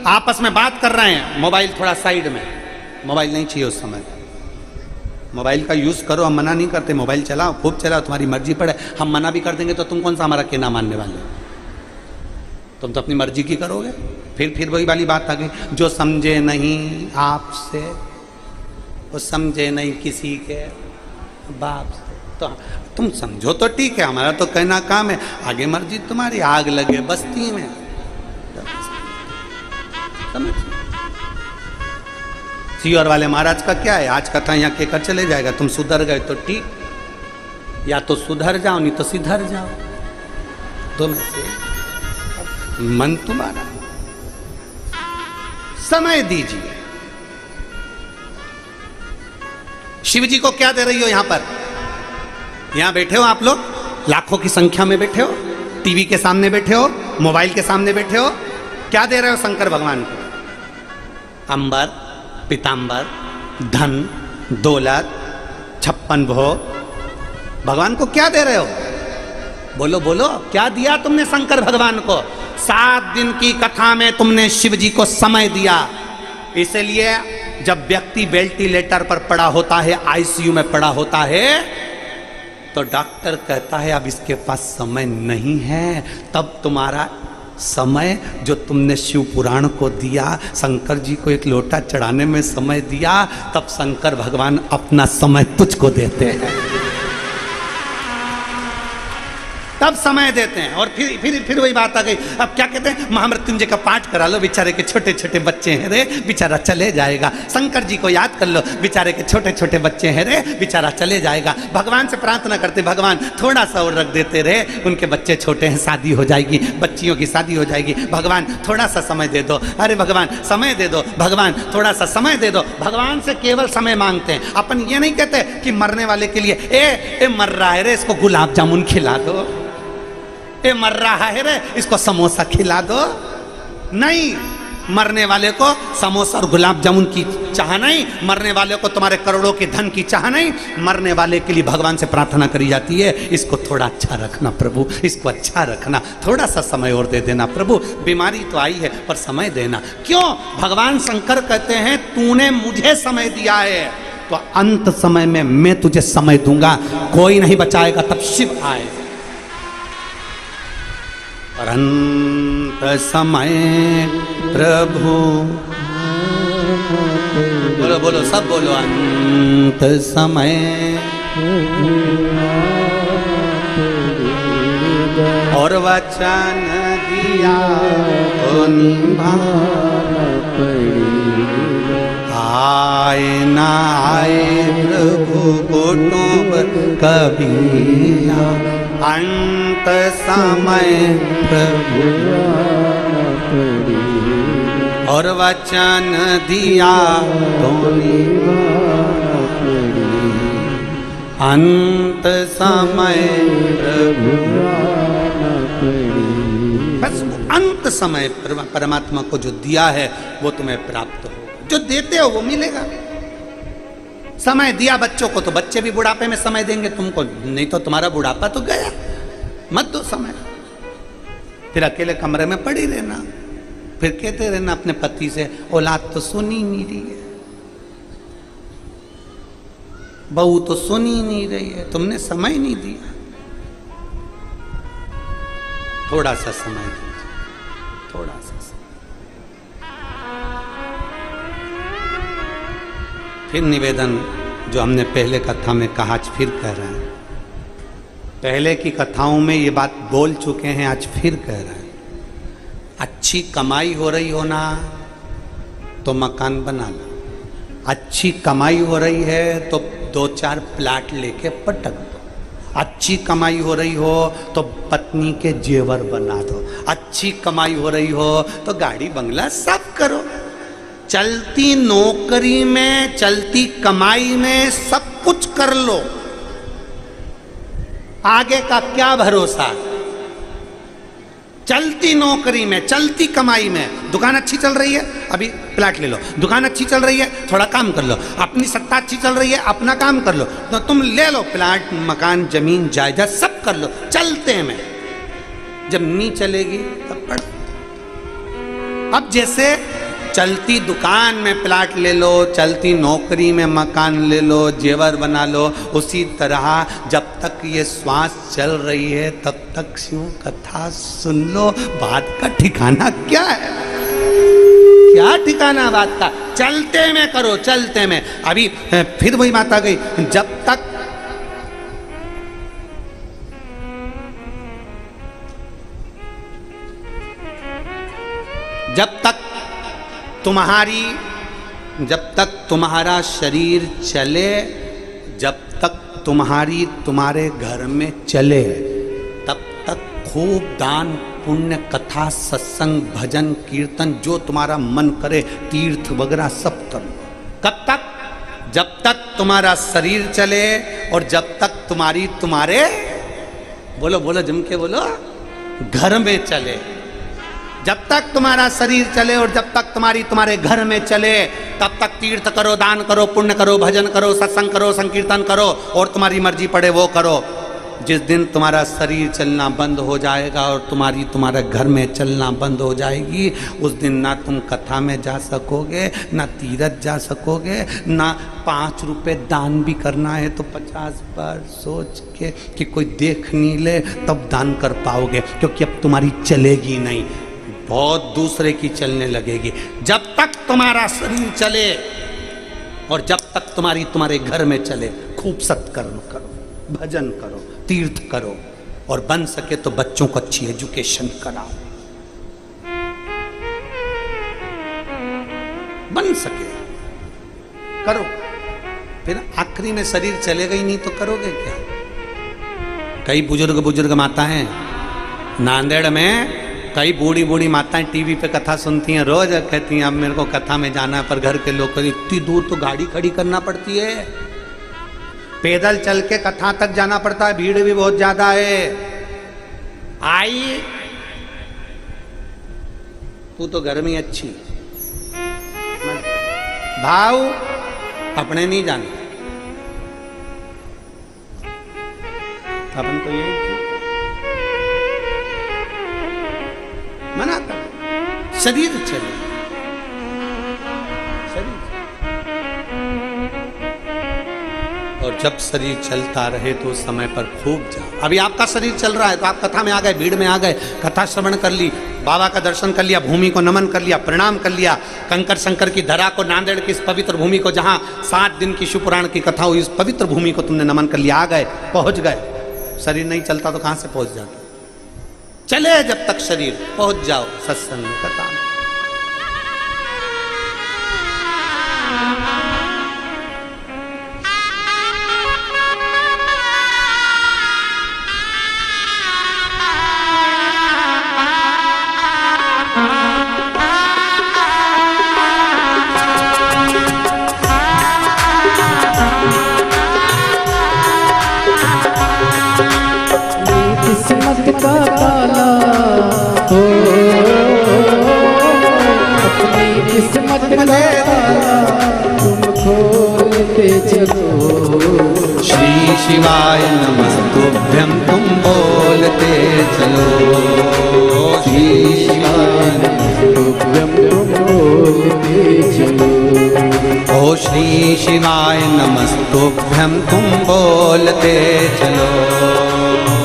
A: आपस में बात कर रहे हैं, मोबाइल थोड़ा साइड में, मोबाइल नहीं चाहिए उस समय। मोबाइल का यूज करो, हम मना नहीं करते, मोबाइल चलाओ, खूब चलाओ, तुम्हारी मर्जी पड़े। हम मना भी कर देंगे तो तुम कौन सा हमारा कहना मानने वाले, तुम तो अपनी मर्जी की करोगे। फिर वही वाली बात आ गई, जो समझे नहीं आपसे वो समझे नहीं किसी के बाप से। तो तुम समझो तो ठीक है, हमारा तो कहना काम है, आगे मर्जी तुम्हारी, आग लगे बस्ती में, समझ। सीहोर वाले महाराज का क्या है, आज कथा यहाँ कहकर चले जाएगा, तुम सुधर गए तो ठीक, या तो सुधर जाओ नहीं तो सिधर जाओ, दोनों से मन तुम्हारा। समय दीजिए। शिव जी को क्या दे रही हो यहां पर, यहां बैठे हो आप लोग, लाखों की संख्या में बैठे हो, टीवी के सामने बैठे हो, मोबाइल के सामने बैठे हो, क्या दे रहे हो शंकर भगवान को? अंबर, पीतांबर, धन, दौलत, 56 भोग, भगवान को क्या दे रहे हो? बोलो बोलो, क्या दिया तुमने शंकर भगवान को? 7 दिन की कथा में तुमने शिव जी को समय दिया। इसलिए जब व्यक्ति वेंटिलेटर पर पड़ा होता है, आईसीयू में पड़ा होता है, तो डॉक्टर कहता है अब इसके पास समय नहीं है। तब तुम्हारा समय जो तुमने शिव पुराण को दिया, शंकर जी को एक लोटा चढ़ाने में समय दिया, तब शंकर भगवान अपना समय तुझको देते हैं, तब समय देते हैं। और फिर वही बात आ गई, अब क्या कहते हैं, महामृत्युंजय का पाठ करा लो, बेचारे के छोटे छोटे बच्चे हैं रे, बेचारा चले जाएगा। शंकर जी को याद कर लो, बेचारे के छोटे छोटे बच्चे हैं रे, बेचारा चले जाएगा। भगवान से प्रार्थना करते, भगवान थोड़ा सा और रख देते रे, उनके बच्चे छोटे हैं, शादी हो जाएगी, बच्चियों की शादी हो जाएगी, भगवान थोड़ा सा समय दे दो, अरे भगवान समय दे दो, भगवान थोड़ा सा समय दे दो। भगवान से केवल समय मांगते हैं। अपन ये नहीं कहते कि मरने वाले के लिए ए मर रहा है रे, इसको गुलाब जामुन खिला दो, ए मर रहा है रे, इसको समोसा खिला दो। नहीं, मरने वाले को समोसा और गुलाब जामुन की चाह नहीं, मरने वाले को तुम्हारे करोड़ों के धन की चाह नहीं, मरने वाले के लिए भगवान से प्रार्थना करी जाती है, इसको थोड़ा अच्छा रखना प्रभु, इसको अच्छा रखना, थोड़ा सा समय और दे देना प्रभु, बीमारी तो आई है पर समय देना। क्यों? भगवान शंकर कहते हैं तूने मुझे समय दिया है तो अंत समय में मैं तुझे समय दूंगा, कोई नहीं बचाएगा, तब शिव आए। अंत समय प्रभु, बोलो बोलो सब बोलो, अंत समय और वचन दिया तो निभाना पड़ेगा। आए ना आए प्रभु कुटुंब कभी ना, अंत समय प्रभु और वचन दिया तो निभाना पड़ेगा। अंत समय प्रभु, बस अंत समय परमात्मा को जो दिया है वो तुम्हें प्राप्त हो, जो देते हो वो मिलेगा। समय दिया बच्चों को तो बच्चे भी बुढ़ापे में समय देंगे तुमको, नहीं तो तुम्हारा बुढ़ापा तो गया। मत दो समय, फिर अकेले कमरे में पड़ी रहना, फिर कहते रहना अपने पति से औलाद तो सुनी नहीं रही है, बहू तो सुनी नहीं रही है, तुमने समय नहीं दिया। थोड़ा सा समय दीजिए, थोड़ा सा समय। फिर निवेदन जो हमने पहले कथा में कहा, आज फिर कह रहे हैं। पहले की कथाओं में ये बात बोल चुके हैं, आज फिर कह रहे हैं। अच्छी कमाई हो रही हो ना तो मकान बना लो, अच्छी कमाई हो रही है तो 2-4 प्लाट लेके पटक दो, अच्छी कमाई हो रही हो तो पत्नी के जेवर बना दो, अच्छी कमाई हो रही हो तो गाड़ी बंगला सब करो। चलती नौकरी में, चलती कमाई में सब कुछ कर लो, आगे का क्या भरोसा। चलती नौकरी में, चलती कमाई में, दुकान अच्छी चल रही है अभी प्लाट ले लो, दुकान अच्छी चल रही है थोड़ा काम कर लो, अपनी सत्ता अच्छी चल रही है अपना काम कर लो, तो तुम ले लो प्लाट, मकान, जमीन, जायदाद सब कर लो चलते में। जब नहीं चलेगी तब पढ़। अब जैसे चलती दुकान में प्लाट ले लो, चलती नौकरी में मकान ले लो, जेवर बना लो, उसी तरह जब तक ये श्वास चल रही है तब तक शिव कथा सुन लो। बात का ठिकाना क्या है, क्या ठिकाना बात का? चलते में करो, चलते में। अभी फिर वही बात आ गई, जब तक तुम्हारा शरीर चले, जब तक तुम्हारे घर में चले, तब तक खूब दान पुण्य, कथा, सत्संग, भजन, कीर्तन, जो तुम्हारा मन करे, तीर्थ वगैरह सब करो। कब तक? जब तक तुम्हारा शरीर चले और जब तक तुम्हारे बोलो बोलो जम के बोलो, घर में चले। जब तक तुम्हारा शरीर चले और जब तक तुम्हारे घर में चले, तब तक तीर्थ करो, दान करो, पुण्य करो, भजन करो, सत्संग करो, संकीर्तन करो और तुम्हारी मर्जी पड़े वो करो। जिस दिन तुम्हारा शरीर चलना बंद हो जाएगा और तुम्हारे घर में चलना बंद हो जाएगी, उस दिन ना तुम कथा में जा सकोगे, ना तीर्थ जा सकोगे, ना 5 रुपए दान भी करना है तो 50 बार सोच के कि कोई देख नहीं ले तब दान कर पाओगे, क्योंकि अब तुम्हारी चलेगी नहीं, बहुत दूसरे की चलने लगेगी। जब तक तुम्हारा शरीर चले और जब तक तुम्हारे घर में चले, खूब सत्कर्म करो, भजन करो, तीर्थ करो और बन सके तो बच्चों को अच्छी एजुकेशन कराओ, बन सके करो। फिर आखिरी में शरीर चलेगा ही नहीं तो करोगे क्या? कई बुजुर्ग माताएं नांदेड़ में, कई बूढ़ी माताएं टीवी पे कथा सुनती हैं, रोज कहती हैं अब मेरे को कथा में जाना है, पर घर के लोग कहते इतनी दूर तो गाड़ी खड़ी करना पड़ती है, पैदल चल के कथा तक जाना पड़ता है, भीड़ भी बहुत ज्यादा है। आई तू तो घर में अच्छी, भाव अपने नहीं जाने, अपन तो यही मना कर, शरीर चले, शरीर। और जब शरीर चलता रहे तो समय पर खूब जाओ। अभी आपका शरीर चल रहा है तो आप कथा में आ गए, भीड़ में आ गए, कथा श्रवण कर ली, बाबा का दर्शन कर लिया, भूमि को नमन कर लिया, प्रणाम कर लिया, कंकर शंकर की धरा को, नांदेड़ की इस पवित्र भूमि को, जहाँ 7 दिन की शिव पुराण की कथा हुई, इस पवित्र भूमि को तुमने नमन कर लिया, आ गए, पहुंच गए। शरीर नहीं चलता तो कहाँ से पहुंच जाते? चले जब तक शरीर, पहुंच जाओ सत्संग में, कथा में।
B: किस्मत का ताला हो, अपनी किस्मत का ताला तुम खोलते चलो।
A: श्री शिवाय नमस्तुभ्यं तुम बोलते चलो।
B: श्री शिवाय नमस्तुभ्यं तुम बोलते चलो।
A: ओ श्री शिवाय नमस्तुभ्यं तुम बोलते चलो।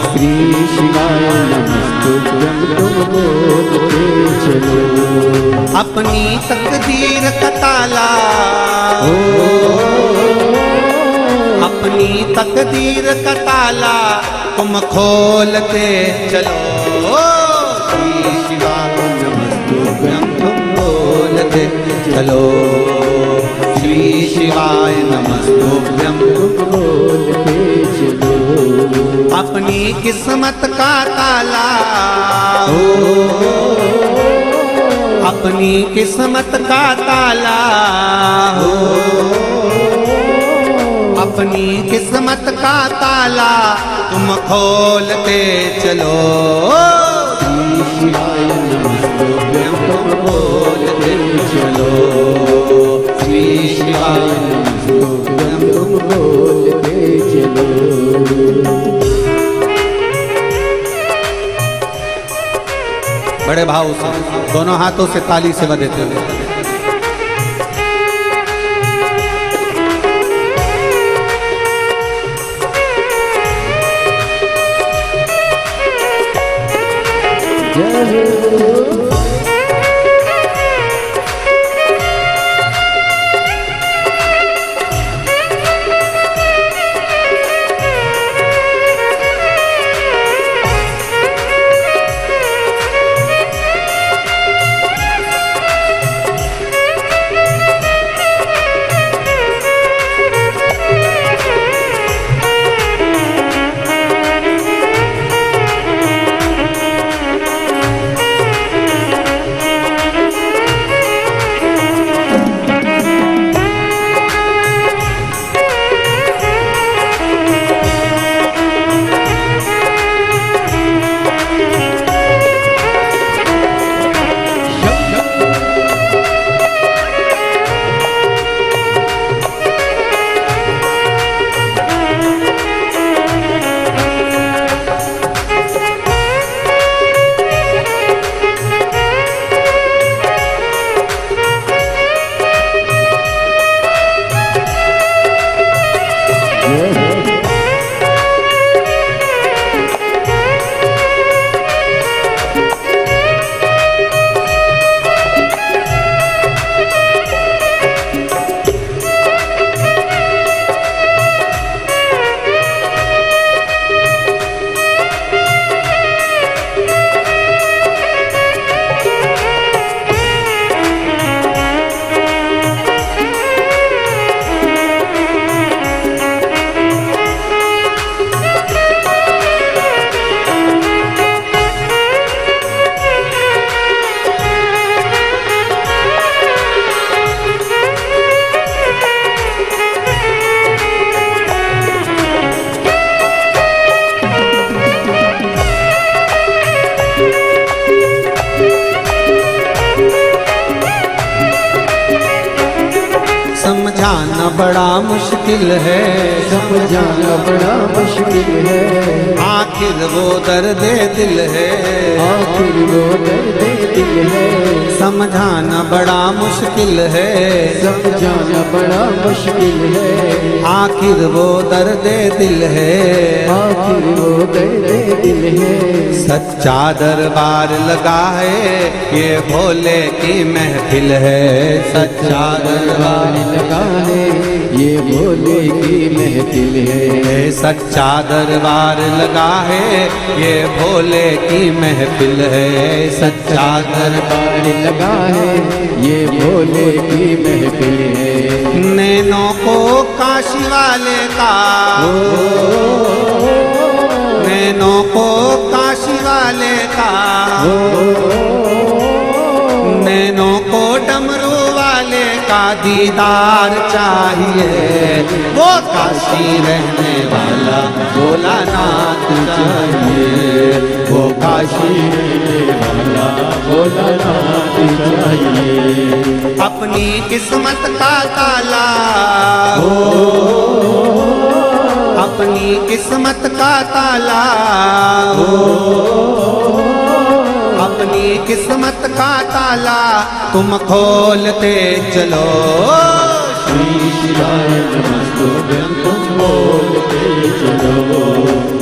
B: श्री शिवाय नमस्तुभ्यं तुम बोलते चलो।
A: अपनी तकदीर का ताला, अपनी तकदीर का ताला तुम खोलते चलो। श्री शिवाय नमस्तुभ्यं तुम बोलते चलो। श्री शिवाय नमस्तुभ्यं
B: तुम बोलते चलो।
A: अपनी किस्मत का ताला, अपनी किस्मत का ताला, अपनी किस्मत का ताला तुम खोलते चलो।
B: श्री शिवाय नमस्तुभ्यं
A: तुम बोलते चलो।
B: श्री शिवाय नमस्तुभ्यं तुम बोलते चलो।
A: बड़े भाव से दोनों हाथों से ताली से बजाते हुए समझाना बड़ा मुश्किल है,
B: समझाना बड़ा मुश्किल है।
A: आखिर वो दर्द दिल है,
B: आखिर वो दर्द दिल है।
A: समझाना बड़ा मुश्किल है,
B: समझाना बड़ा मुश्किल है।
A: आखिर वो दर्द दिल है,
B: आखिर वो दर्द दिल है।
A: सच्चा दरबार लगा है ये भोले की महफिल है। सच्चा दरबार
B: लगा है ये भोले की महफिल है।
A: सच्चा दरबार लगा है ये भोले की महफिल है। सच्चा दरबार
B: लगा है ये भोले की महफिल है।
A: नैनों को काशी वाले का, नैनों को काशी वाले का, नैनों को डमरू वाले का दीदार चाहिए। वो काशी रहने वाला भोलानाथ चाहिए। वो काशी रहने वाला भोलानाथ चाहिए। अपनी किस्मत का ताला, अपनी किस्मत का ताला अपनी किस्मत का ताला तुम खोलते चलो।
B: श्री शिवाय नमस्तुभ्यं तुम बोलते चलो।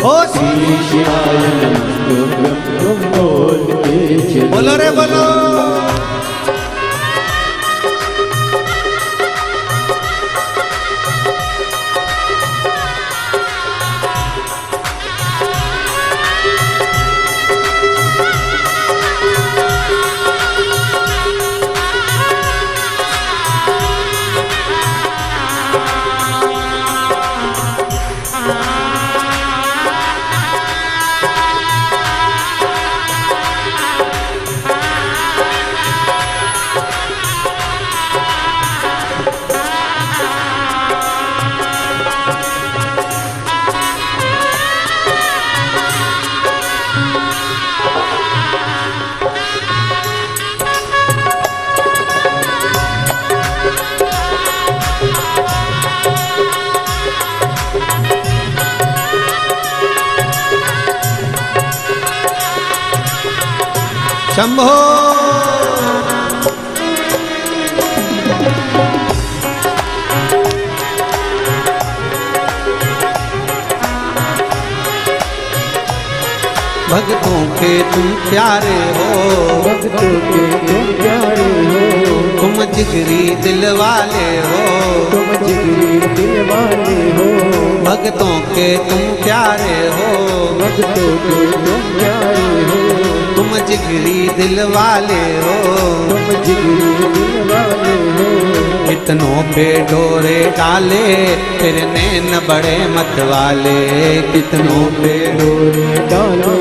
A: ओ
B: श्री शिवाय नमस्तुभ्यं तुम बोलते चलो।
A: बोलो रे बोलो। शंभो भक्तों के तुम प्यारे हो,
B: भक्तों के तुम प्यारे हो,
A: तुम जिगरी दिल वाले हो,
B: तुम जिगरी दिल वाले हो।
A: भक्तों के तुम प्यारे हो,
B: भक्तों के तुम प्यारे हो,
A: तुम जिगरी दिल वाले हो,
B: तुम जिगरी दिल वाले हो।
A: कितनों पे डोरे डाले फिर नैन बड़े मत वाले, कितनों पे
B: डोरे डाले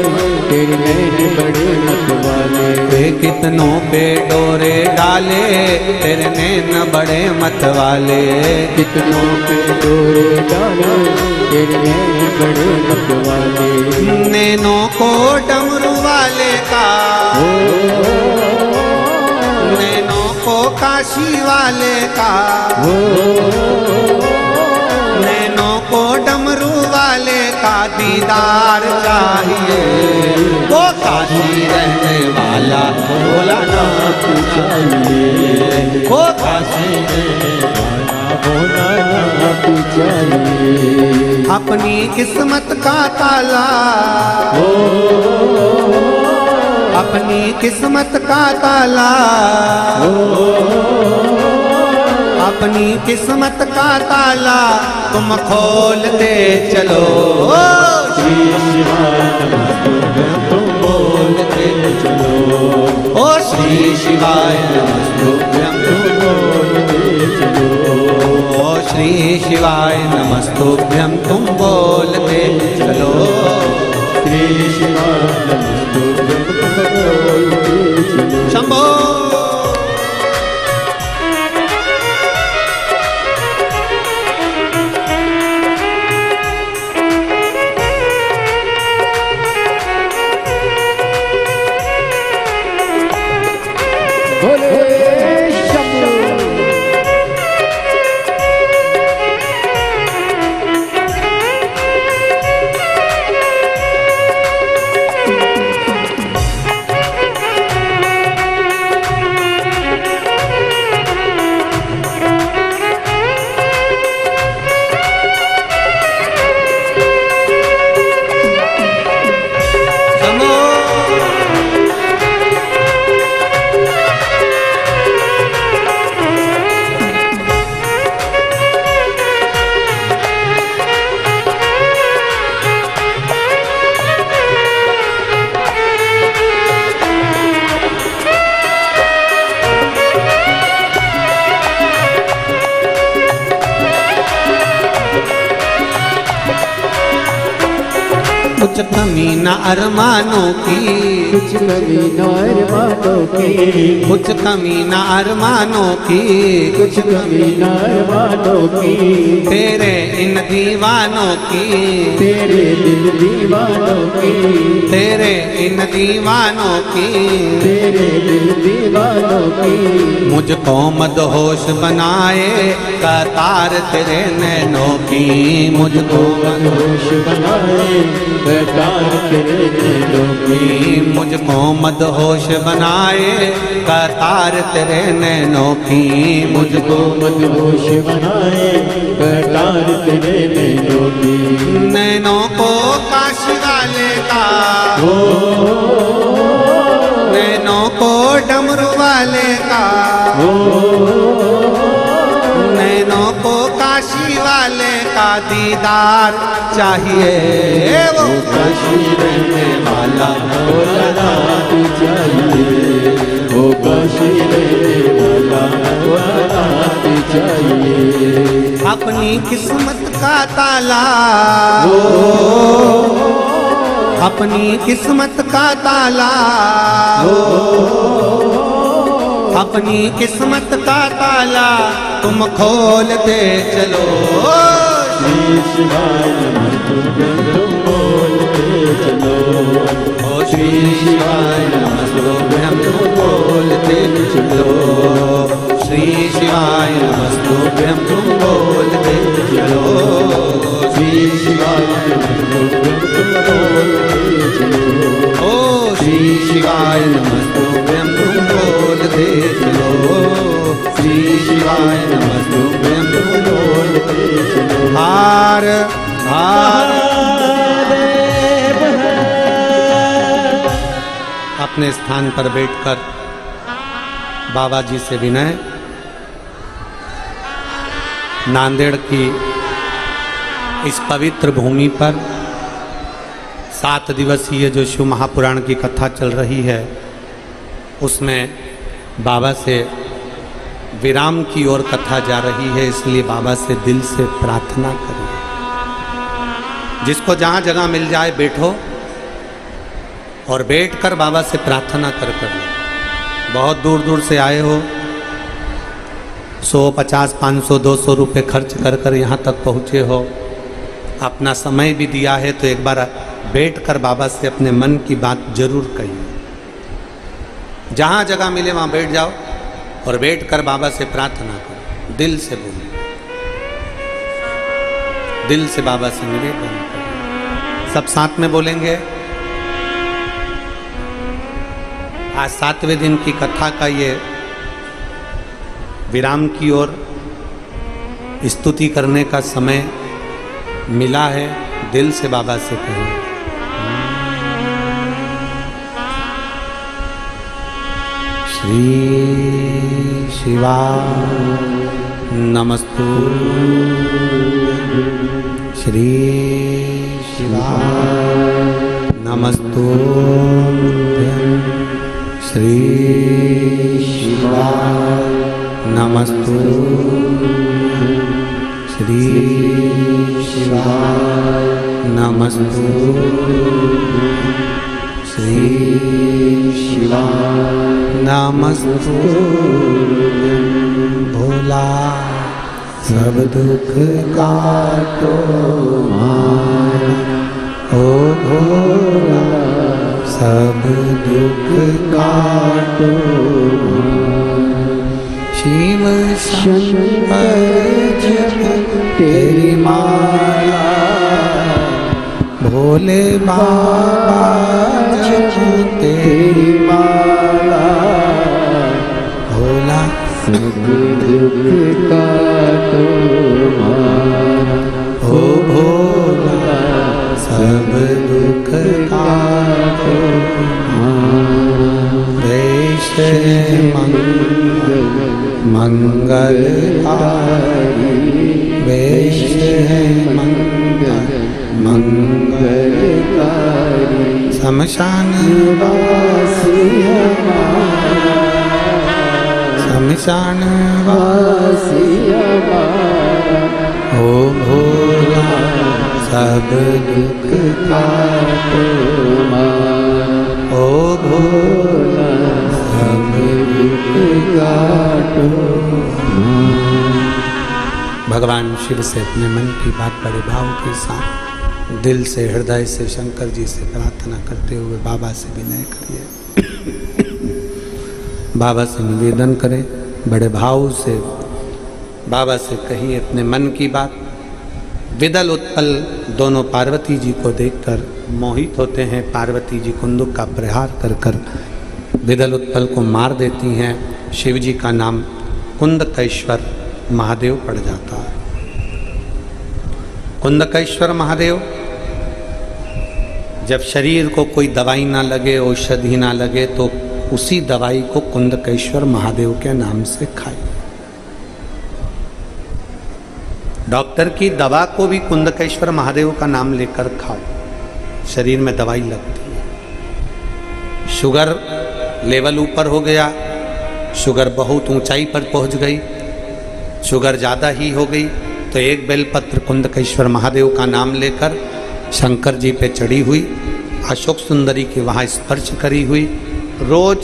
B: तेरे नैन बड़े मत वाले।
A: कितनों पे डोरे डाले तेरे नैन बड़े मत वाले,
B: कितनों पे डोरे डाले तेरे नैन बड़े मत वाले।
A: नैनों को डमरू वाले का, नैनों को काशी वाले का, नैनों को डमरू वाले का दीदार चाहिए। वो काशी रहने वाला भोलानाथ चाहिए, वो काशी रहने वाला भोलानाथ
B: चाहिए।
A: अपनी किस्मत का ताला, अपनी किस्मत का ताला, अपनी किस्मत का ताला तुम खोलते चलो।
B: श्री शिवाय नमस्तुभ्यं तुम बोलते चलो।
A: ओ श्री शिवाय नमस्तुभ्यं
B: तुम बोलते चलो।
A: ओ श्री शिवाय नमस्तुभ्यं तुम बोलते चलो।
B: श्री शिवाय नमस्तुभ्यं तुम बोलते चलो।
A: शंभो कुछ कमी न अरमानों की,
B: कुछ कमी न अरमानों की,
A: कुछ कमी न अरमानों की,
B: कुछ कमी न अरमानों की,
A: तेरे इन दीवानों की,
B: तेरे दिल दीवानों की,
A: तेरे इन दीवानों की,
B: तेरे दिल दीवानों की।
A: मुझको मदहोश बनाए कतार तेरे नैनों की, मुझको
B: मदहोश बनाए कतार तेरे नैनों की,
A: मुझको मदहोश बनाए कतार तेरे नैनों की, मुझको
B: मदहोश बनाए कतार तेरे नैनों की।
A: नैनों को काशी वाले का, नैनों को डमरू वाले का, नैनों को काशी वाले का दीदार चाहिए। वो
B: काशी रहने वाला औलाद चाहिए, वो काशी रहने वाला औलाद चाहिए।
A: अपनी किस्मत का ताला, अपनी किस्मत का ताला, अपनी किस्मत का ताला तुम खोल दे चलो।
B: श्री शिवाय नमः तुम बोल के चलो,
A: ओ श्री शिवाय नमस्तुभ्यं तुम बोलते चलो, श्री शिवाय नमस्तुभ्यं तुम बोलते चलो,
B: श्री शिवाय नमस्तुभ्यं तुम बोल के चलो,
A: ओ श्री शिवाय नमस्तुभ्यं तुम बोलते चलो, श्री शिवाय नमस्तुभ्यं तुम बोलते चलो। हार हार अपने स्थान पर बैठकर बाबा जी से विनय, नांदेड़ की इस पवित्र भूमि पर 7 दिवसीय जो शिव महापुराण की कथा चल रही है, उसमें बाबा से विराम की ओर कथा जा रही है, इसलिए बाबा से दिल से प्रार्थना करें। जिसको जहाँ जगह मिल जाए बैठो और बैठकर बाबा से प्रार्थना कर लो। बहुत दूर दूर से आए हो, 100, 50, 500, 200 रुपये खर्च कर कर यहाँ तक पहुँचे हो, अपना समय भी दिया है, तो एक बार बैठकर बाबा से अपने मन की बात जरूर कहिए। जहाँ जगह मिले वहाँ बैठ जाओ और बैठकर बाबा से प्रार्थना करो, दिल से बोलो, दिल से बाबा से निवेदन करो। सब साथ में बोलेंगे। आज 7वें दिन की कथा का ये विराम की ओर स्तुति करने का समय मिला है। दिल से बाबा से कहें, श्री शिवाय नमस्तु, श्री शिवाय नमस्तु, श्री शिवाय नमस्तु, श्री शिवाय नमस्तु, श्री शिवाय नमस्तु। भोला सब दुख काटो मारा, ओ भोला सब दुख काटो मारा। शिव शंकर जप तेरी माला, भोले बाबा जप तेरी माला, भोला
B: सब दुख काटो मारा,
A: ओ भोला सब दुख काटो मारा। वैश मंगल वैश मंगल शमशान
B: वासी हमारा,
A: शमशान
B: वासी हमारा,
A: ओ भोला सब
B: सब दुख काटो माँ ओ भोला सब दुख काटो माँ।
A: भगवान शिव से अपने मन की बात बड़े भाव के साथ दिल से हृदय से शंकर जी से प्रार्थना करते हुए बाबा से विनय करिए, बाबा से निवेदन करें, बड़े भाव से बाबा से कहिए अपने मन की बात। विदल उत्पल दोनों पार्वती जी को देखकर मोहित होते हैं। पार्वती जी कुंदुक का प्रहार कर कर विदल उत्पल को मार देती हैं। शिव जी का नाम कुंदकेश्वर महादेव पड़ जाता है। कुंदकेश्वर महादेव, जब शरीर को कोई दवाई ना लगे, औषधि ना लगे, तो उसी दवाई को कुंदकेश्वर महादेव के नाम से खाइए। डॉक्टर की दवा को भी कुंदकेश्वर महादेव का नाम लेकर खाओ, शरीर में दवाई लगती है। शुगर लेवल ऊपर हो गया, शुगर बहुत ऊंचाई पर पहुंच गई, शुगर ज़्यादा ही हो गई, तो एक बेलपत्र कुंदकेश्वर महादेव का नाम लेकर शंकर जी पे चढ़ी हुई, अशोक सुंदरी के वहाँ स्पर्श करी हुई, रोज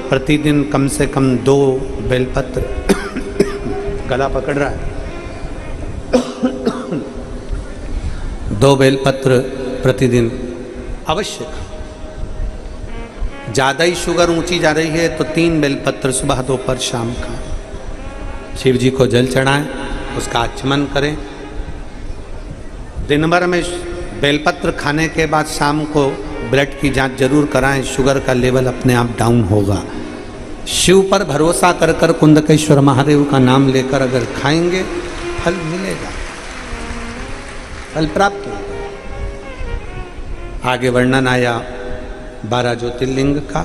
A: प्रतिदिन कम से कम 2 बेलपत्र गला पकड़ रहा है 2 बेलपत्र प्रतिदिन अवश्य। ज़्यादा ही शुगर ऊंची जा रही है तो 3 बेलपत्र सुबह दोपहर शाम का। शिव जी को जल चढ़ाएं, उसका आचमन करें। दिन भर में बेलपत्र खाने के बाद शाम को ब्लड की जांच जरूर कराएं, शुगर का लेवल अपने आप डाउन होगा। शिव पर भरोसा कर कर कुंदकेश्वर महादेव का नाम लेकर अगर खाएंगे फल मिलेगा, फल प्राप्त होगा। आगे वर्णन आया 12 ज्योतिर्लिंग का।